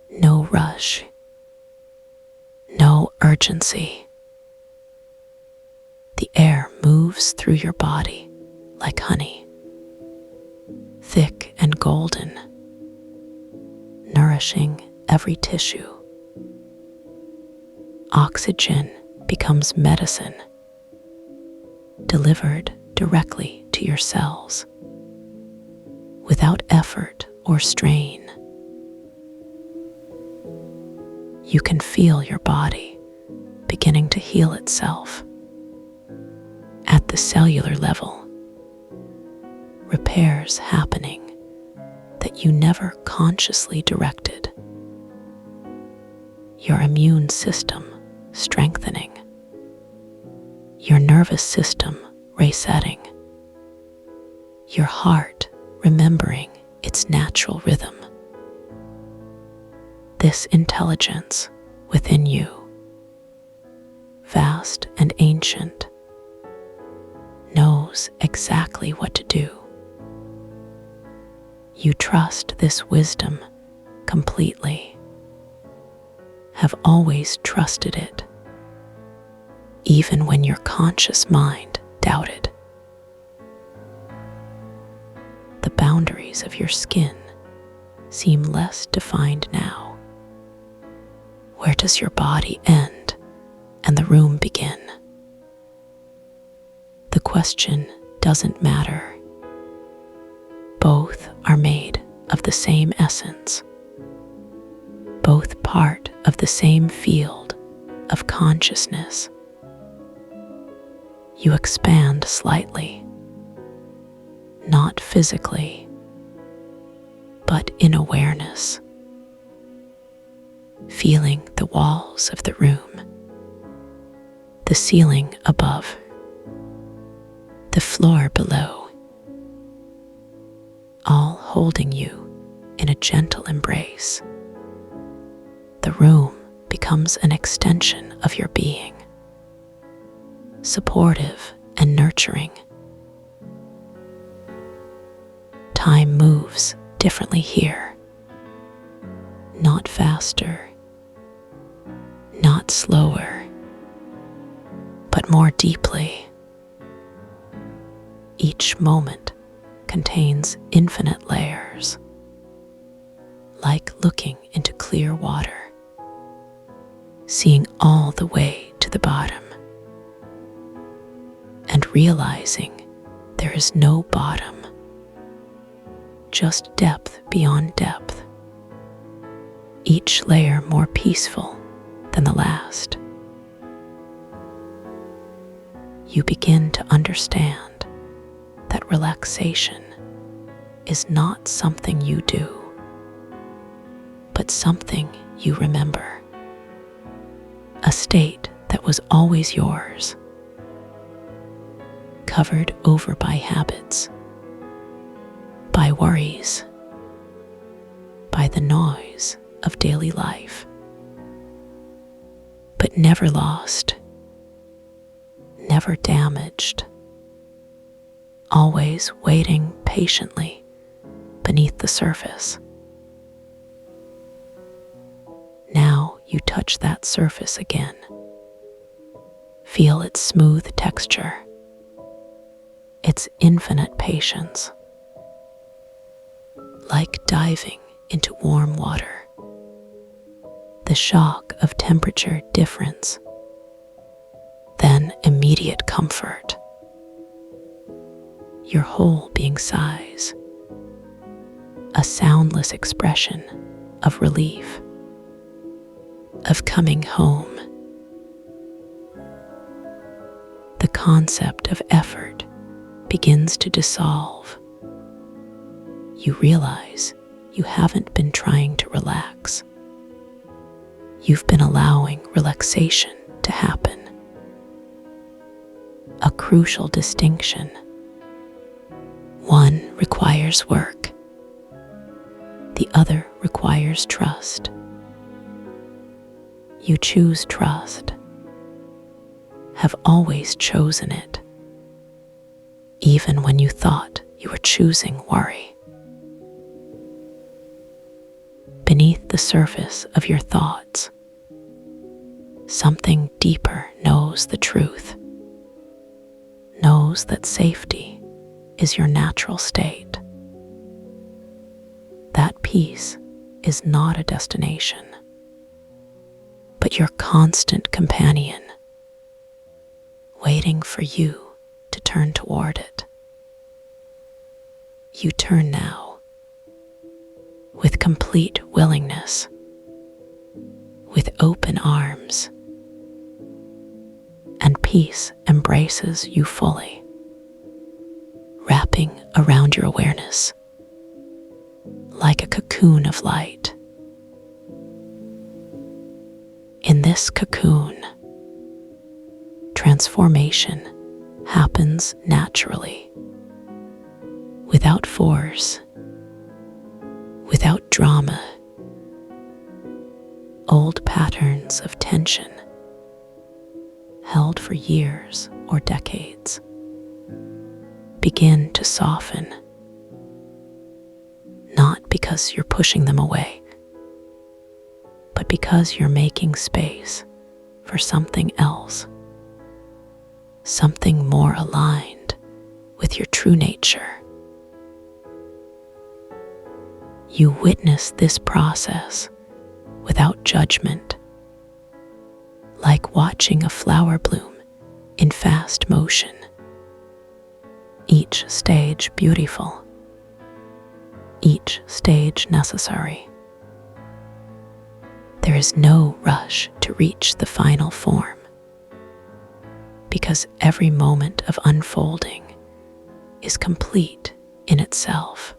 No rush, no urgency. The air moves through your body like honey, thick and golden, nourishing every tissue. Oxygen becomes medicine, delivered directly to your cells, without effort or strain. You can feel your body beginning to heal itself. At the cellular level, repairs happening that you never consciously directed. Your immune system strengthening, your nervous system resetting, your heart remembering its natural rhythm. This intelligence within you, vast and ancient, knows exactly what to do. You trust this wisdom completely, have always trusted it, even when your conscious mind doubted. The boundaries of your skin seem less defined now. Where does your body end and the room begin? The question doesn't matter. Both are made of the same essence, both part of the same field of consciousness. You expand slightly, not physically, but in awareness, feeling the walls of the room, the ceiling above, the floor below, all holding you in a gentle embrace. The room becomes an extension of your being, supportive and nurturing. Time moves differently here, not faster, not slower, but more deeply. Each moment contains infinite layers, like looking into clear water, seeing all the way to the bottom, and realizing there is no bottom, just depth beyond depth, each layer more peaceful than the last. You begin to understand that relaxation is not something you do, but something you remember, a state that was always yours, covered over by habits, by worries, by the noise of daily life, but never lost, never damaged, always waiting patiently beneath the surface. Now you touch that surface again. Feel its smooth texture, its infinite patience. Like diving into warm water, the shock of temperature difference, then immediate comfort. Your whole being sighs, a soundless expression of relief, of coming home. The concept of effort begins to dissolve. You realize you haven't been trying to relax. You've been allowing relaxation to happen. A crucial distinction. One requires work. The other requires trust. You choose trust, have always chosen it, even when you thought you were choosing worry. Beneath the surface of your thoughts, something deeper knows the truth, knows that safety is your natural state. That peace is not a destination, but your constant companion, waiting for you to turn toward it. You turn now, with complete willingness, with open arms, and peace embraces you fully, wrapping around your awareness like a cocoon of light. In this cocoon, transformation happens naturally, without force, without drama. Old patterns of tension, held for years or decades, begin to soften, not because you're pushing them away, but because you're making space for something else, something more aligned with your true nature. You witness this process without judgment, like watching a flower bloom in fast motion, each stage beautiful, each stage necessary. There is no rush to reach the final form, because every moment of unfolding is complete in itself,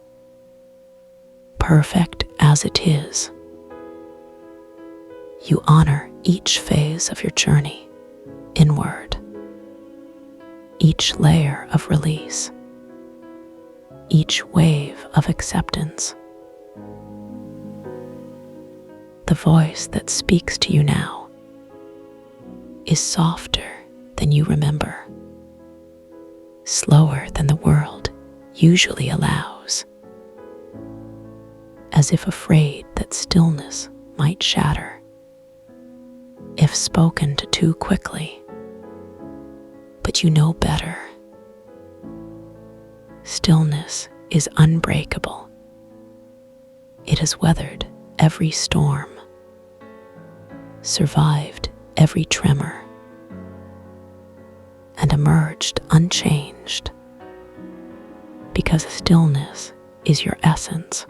perfect as it is. You honor each phase of your journey inward, each layer of release, each wave of acceptance. The voice that speaks to you now is softer than you remember, slower than the world usually allows, as if afraid that stillness might shatter if spoken to too quickly. But you know better. Stillness is unbreakable. It has weathered every storm, survived every tremor, and emerged unchanged, because stillness is your essence,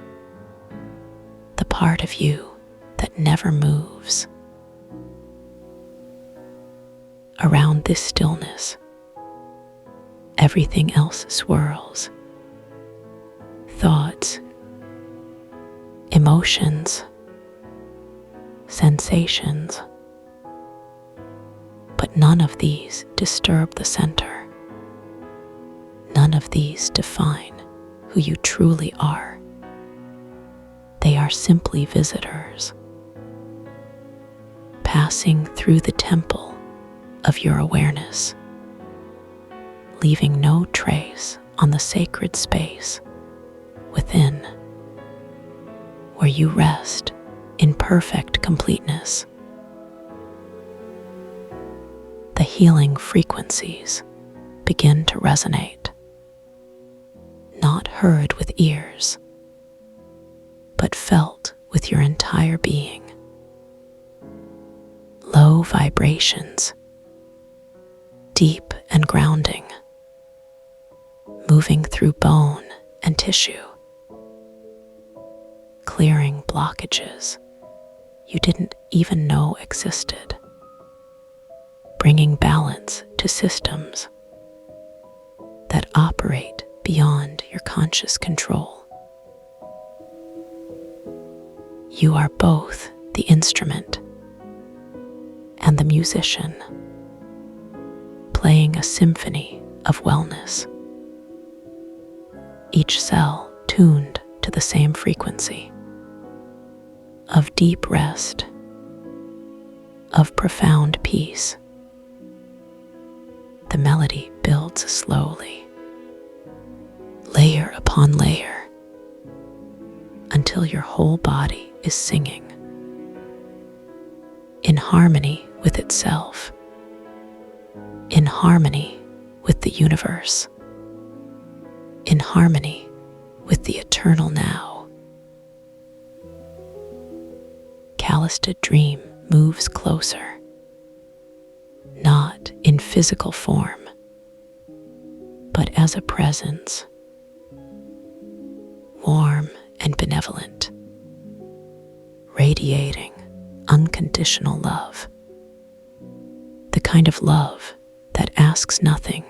the part of you that never moves. Around this stillness, everything else swirls. Thoughts, emotions, sensations. But none of these disturb the center. None of these define who you truly are. They are simply visitors, passing through the temple of your awareness, leaving no trace on the sacred space within, where you rest in perfect completeness. The healing frequencies begin to resonate, not heard with ears, but felt with your entire being. Low vibrations, deep and grounding, moving through bone and tissue, clearing blockages you didn't even know existed, bringing balance to systems that operate beyond your conscious control. You are both the instrument and the musician, playing a symphony of wellness, each cell tuned to the same frequency of deep rest, of profound peace. The melody builds slowly, layer upon layer, until your whole body is singing, in harmony with itself, in harmony with the universe, in harmony with the eternal now. Callisted dream moves closer, not in physical form, but as a presence, warm and benevolent, radiating unconditional love, the kind of love that asks nothing,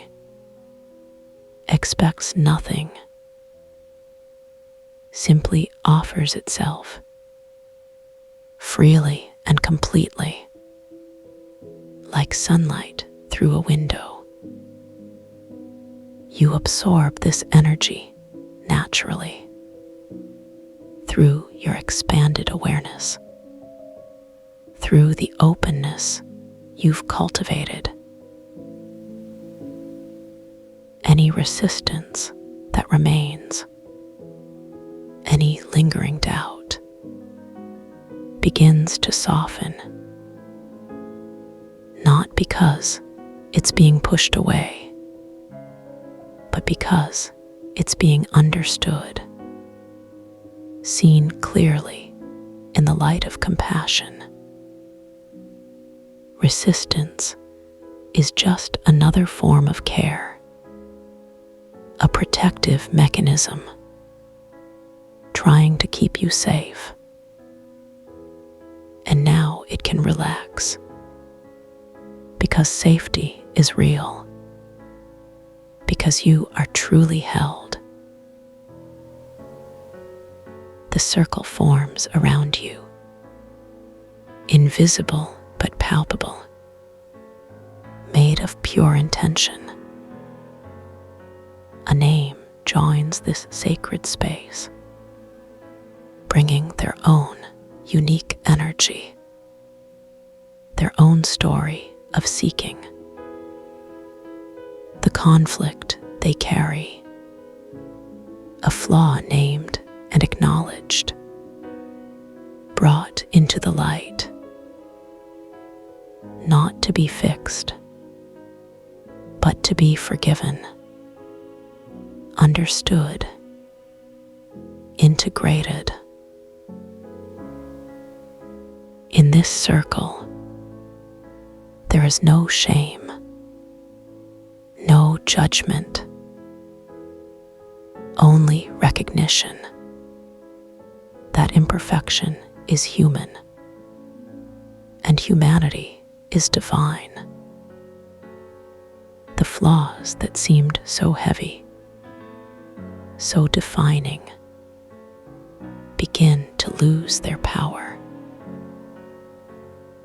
expects nothing, simply offers itself freely and completely, like sunlight through a window. You absorb this energy naturally through your expanded awareness, through the openness you've cultivated. Any resistance that remains, any lingering doubt, begins to soften, not because it's being pushed away, but because it's being understood, seen clearly in the light of compassion. Resistance is just another form of care, a protective mechanism trying to keep you safe. And now can relax, because safety is real, because you are truly held. The circle forms around you, invisible but palpable, made of pure intention. A name joins this sacred space, bringing their own unique energy, their own story of seeking, the conflict they carry, a flaw named and acknowledged, brought into the light, not to be fixed, but to be forgiven, understood, integrated. In this circle, there is no shame, no judgment, only recognition that imperfection is human and humanity is divine. The flaws that seemed so heavy, so defining, begin to lose their power,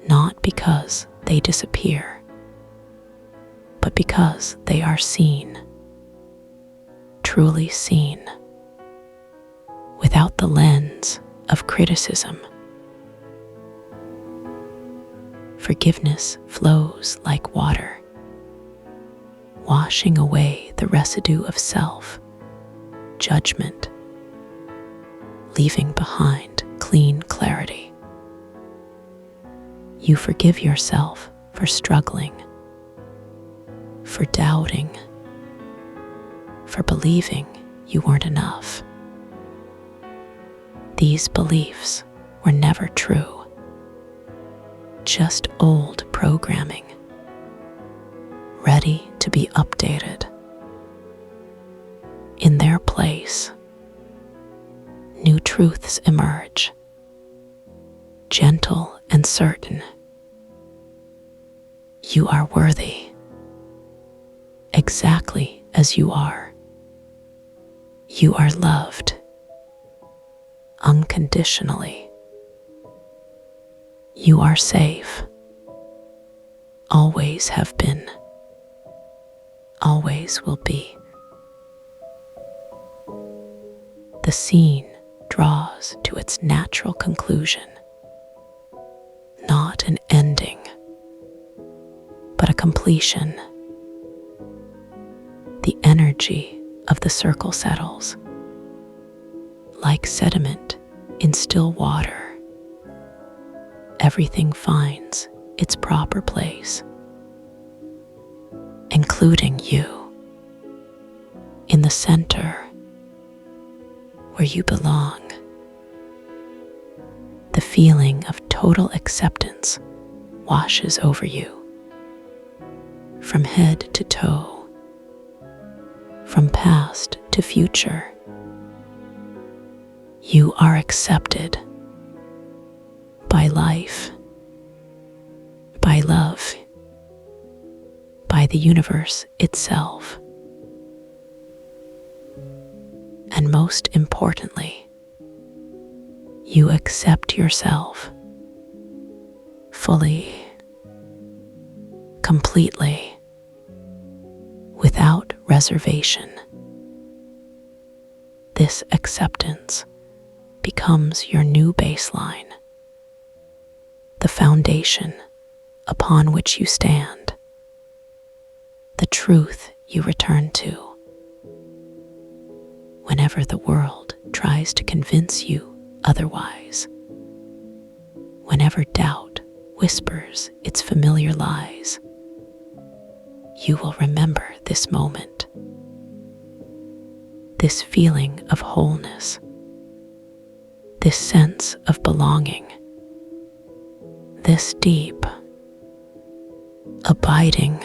not because they disappear, but because they are seen, truly seen, without the lens of criticism. Forgiveness flows like water, washing away the residue of self, judgment, leaving behind clean clarity. You forgive yourself for struggling, for doubting, for believing you weren't enough. These beliefs were never true, just old programming, ready to be updated. In their place, new truths emerge, gentle and certain. You are worthy, exactly as you are. You are loved unconditionally. You are safe, always have been, always will be. The scene draws to its natural conclusion, not an ending, but a completion. The energy of the circle settles, like sediment in still water. Everything finds its proper place, including you, in the center where you belong. The feeling of total acceptance washes over you, from head to toe, from past to future. You are accepted by life, by love, by the universe itself. And most importantly, you accept yourself fully, completely, without reservation. This acceptance becomes your new baseline, the foundation upon which you stand, the truth you return to. Whenever the world tries to convince you otherwise, whenever doubt whispers its familiar lies, you will remember this moment, this feeling of wholeness, this sense of belonging, this deep, abiding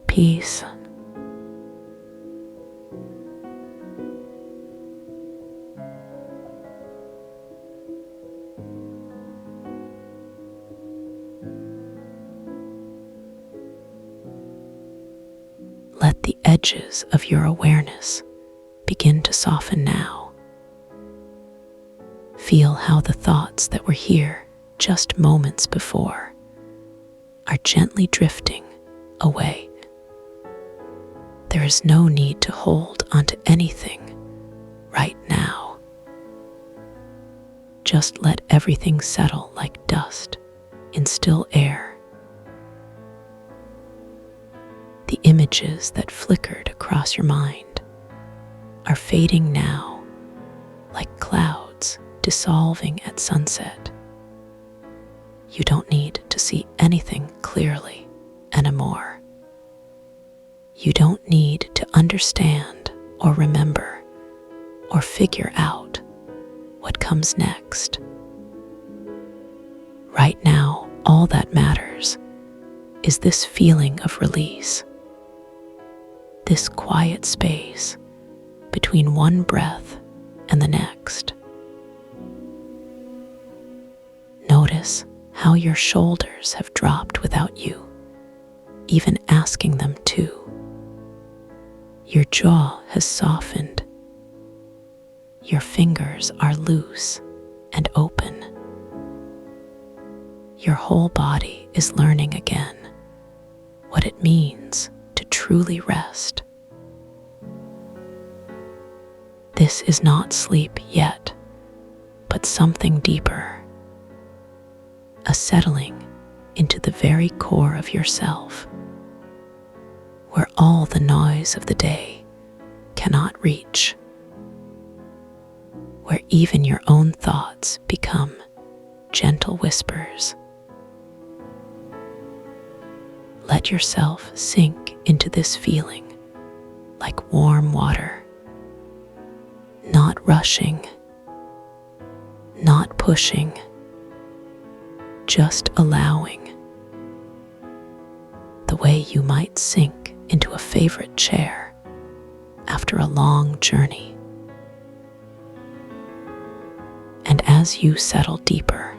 peace. The edges of your awareness begin to soften now. Feel how the thoughts that were here just moments before are gently drifting away. There is no need to hold onto anything right now. Just let everything settle like dust in still air. The images that flickered across your mind are fading now, like clouds dissolving at sunset. You don't need to see anything clearly anymore. You don't need to understand or remember or figure out what comes next. Right now, all that matters is this feeling of release, this quiet space between one breath and the next. Notice how your shoulders have dropped without you even asking them to. Your jaw has softened. Your fingers are loose and open. Your whole body is learning again what it means to truly rest. This is not sleep yet, but something deeper. A settling into the very core of yourself, where all the noise of the day cannot reach, where even your own thoughts become gentle whispers. Let yourself sink into this feeling like warm water, not rushing, not pushing, just allowing, the way you might sink into a favorite chair after a long journey. And as you settle deeper,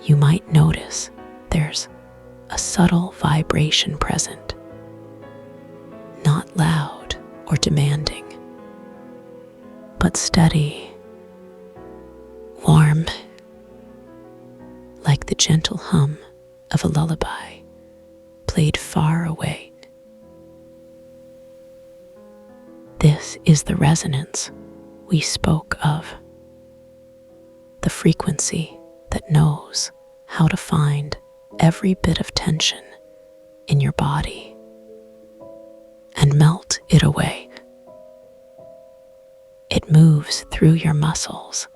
you might notice there's a subtle vibration present, not loud or demanding, but steady, warm, like the gentle hum of a lullaby played far away. This is the resonance we spoke of, the frequency that knows how to find every bit of tension in your body and melt it away. It moves through your muscles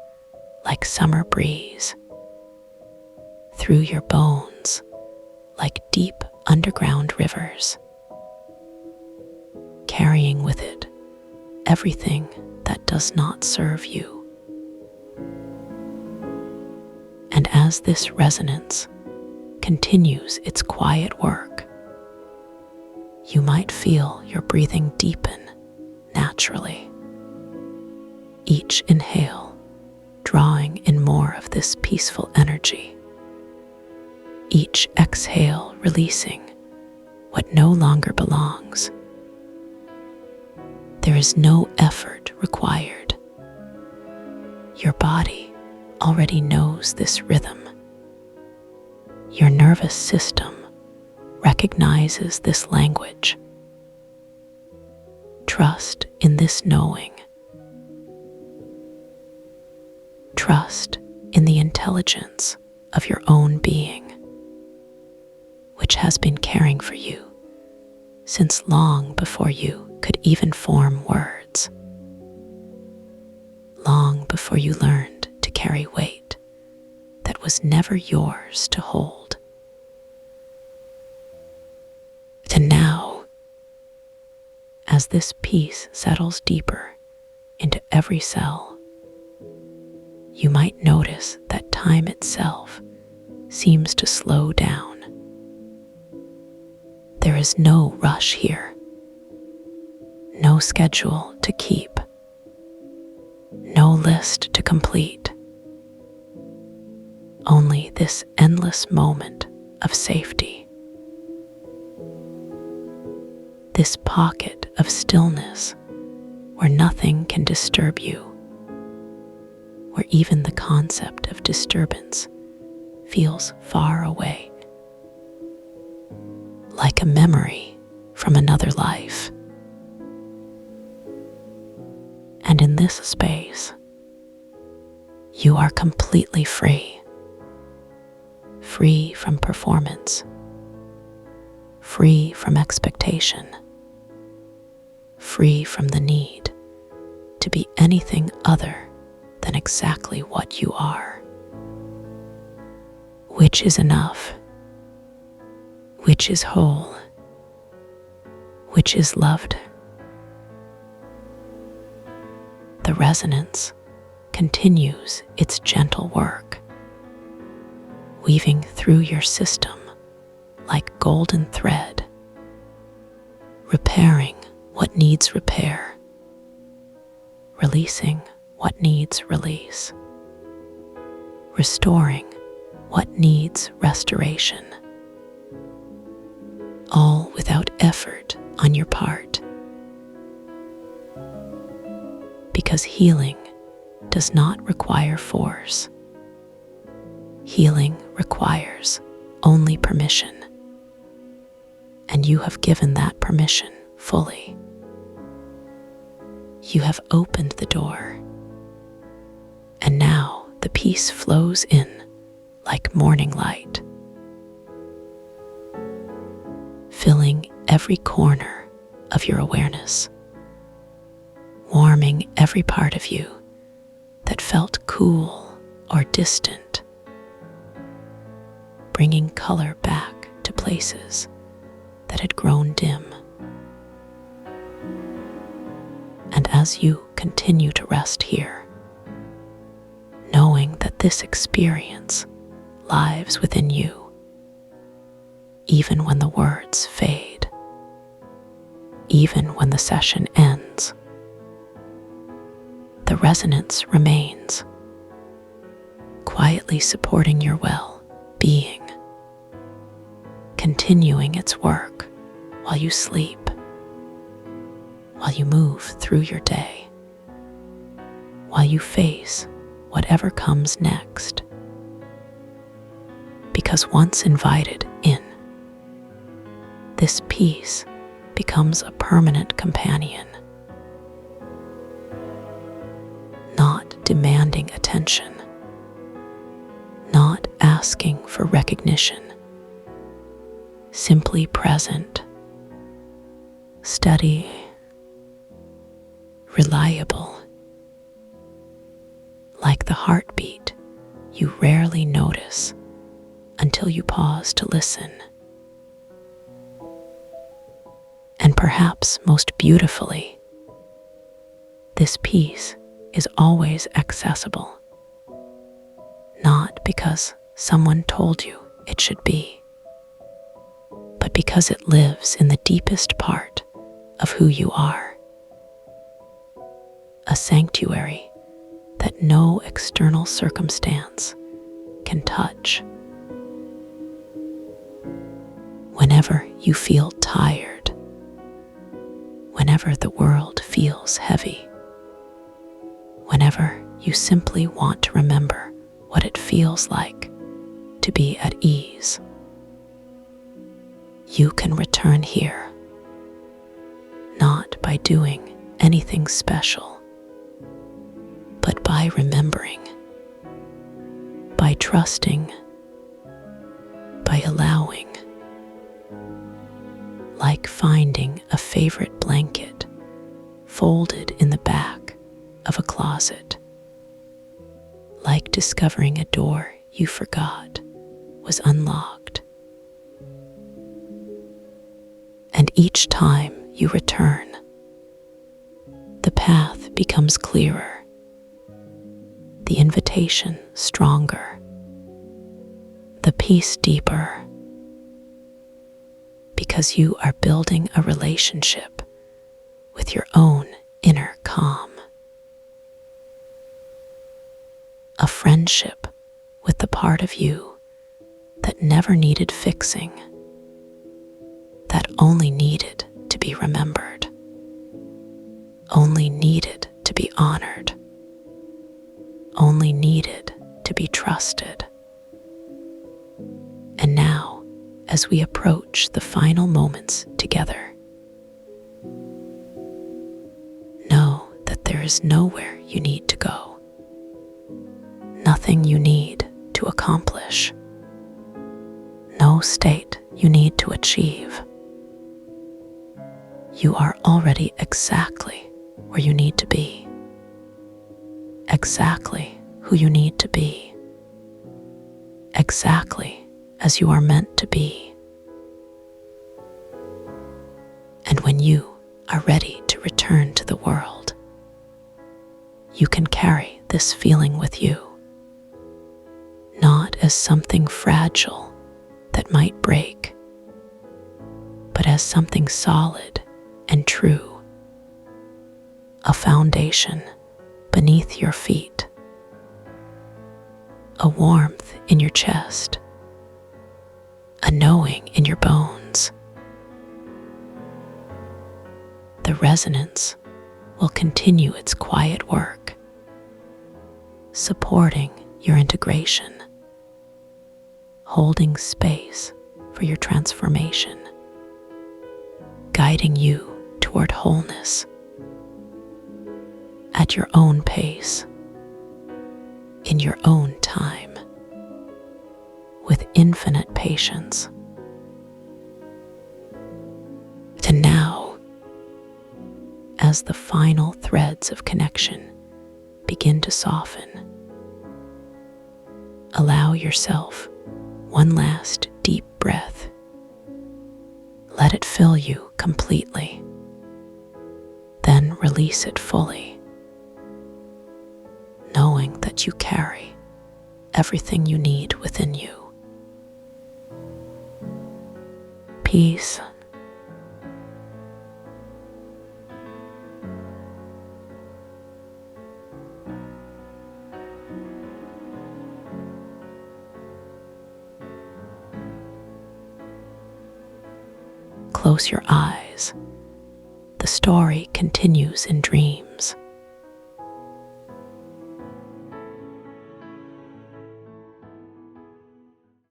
like summer breeze, through your bones like deep underground rivers, carrying with it everything that does not serve you. And as this resonance continues its quiet work, you might feel your breathing deepen naturally. Each inhale drawing in more of this peaceful energy. Each exhale releasing what no longer belongs. There is no effort required. Your body already knows this rhythm. Your nervous system recognizes this language. Trust in this knowing. Trust in the intelligence of your own being, which has been caring for you since long before you could even form words, long before you learned to carry weight that was never yours to hold. To now, as this peace settles deeper into every cell, you might notice that time itself seems to slow down. There is no rush here, no schedule to keep, no list to complete, only this endless moment of safety. this pocket of stillness where nothing can disturb you, where even the concept of disturbance feels far away, like a memory from another life. And in this space, you are completely free, free from performance, free from expectation, free from the need to be anything other than exactly what you are, which is enough, which is whole, which is loved. The resonance continues its gentle work, weaving through your system like golden thread, repairing what needs repair, releasing what needs release, restoring what needs restoration, all without effort on your part. Because healing does not require force. Healing requires only permission, and you have given that permission fully. You have opened the door, and now the peace flows in like morning light, filling every corner of your awareness, warming every part of you that felt cool or distant, bringing color back to places that had grown dim. And as you continue to rest here, knowing that this experience lives within you, even when the words fade, even when the session ends, the resonance remains, quietly supporting your well-being, continuing its work while you sleep, while you move through your day, while you face whatever comes next. Because once invited in, this peace becomes a permanent companion, not demanding attention, not asking for recognition, simply present, steady, reliable, like the heartbeat you rarely notice until you pause to listen. And perhaps most beautifully, this peace is always accessible, not because someone told you it should be, but because it lives in the deepest part of who you are, a sanctuary that no external circumstance can touch. Whenever you feel tired, whenever the world feels heavy, whenever you simply want to remember what it feels like to be at ease, you can return here, not by doing anything special, but by remembering, by trusting, by allowing, like finding a favorite blanket folded in the back of a closet, like discovering a door you forgot was unlocked. And each time you return, the path becomes clearer, the invitation stronger, the peace deeper, because you are building a relationship with your own inner calm, a friendship with the part of you that never needed fixing, that only needed to be remembered, only needed to be honored, only needed to be trusted. And now, as we approach the final moments together, know that there is nowhere you need to go, nothing you need to accomplish, no state you need to achieve. You are already exactly where you need to be, exactly who you need to be, exactly as you are meant to be. And when you are ready to return to the world, you can carry this feeling with you, not as something fragile that might break, but as something solid and true, a foundation beneath your feet, a warmth in your chest, a knowing in your bones. The resonance will continue its quiet work, supporting your integration, holding space for your transformation, guiding you toward wholeness at your own pace, in your own time, with infinite patience. And now, as the final threads of connection begin to soften, allow yourself one last deep breath. Let it fill you completely. Then release it fully, knowing that you carry everything you need within you. Peace. Close your eyes. The story continues in dreams.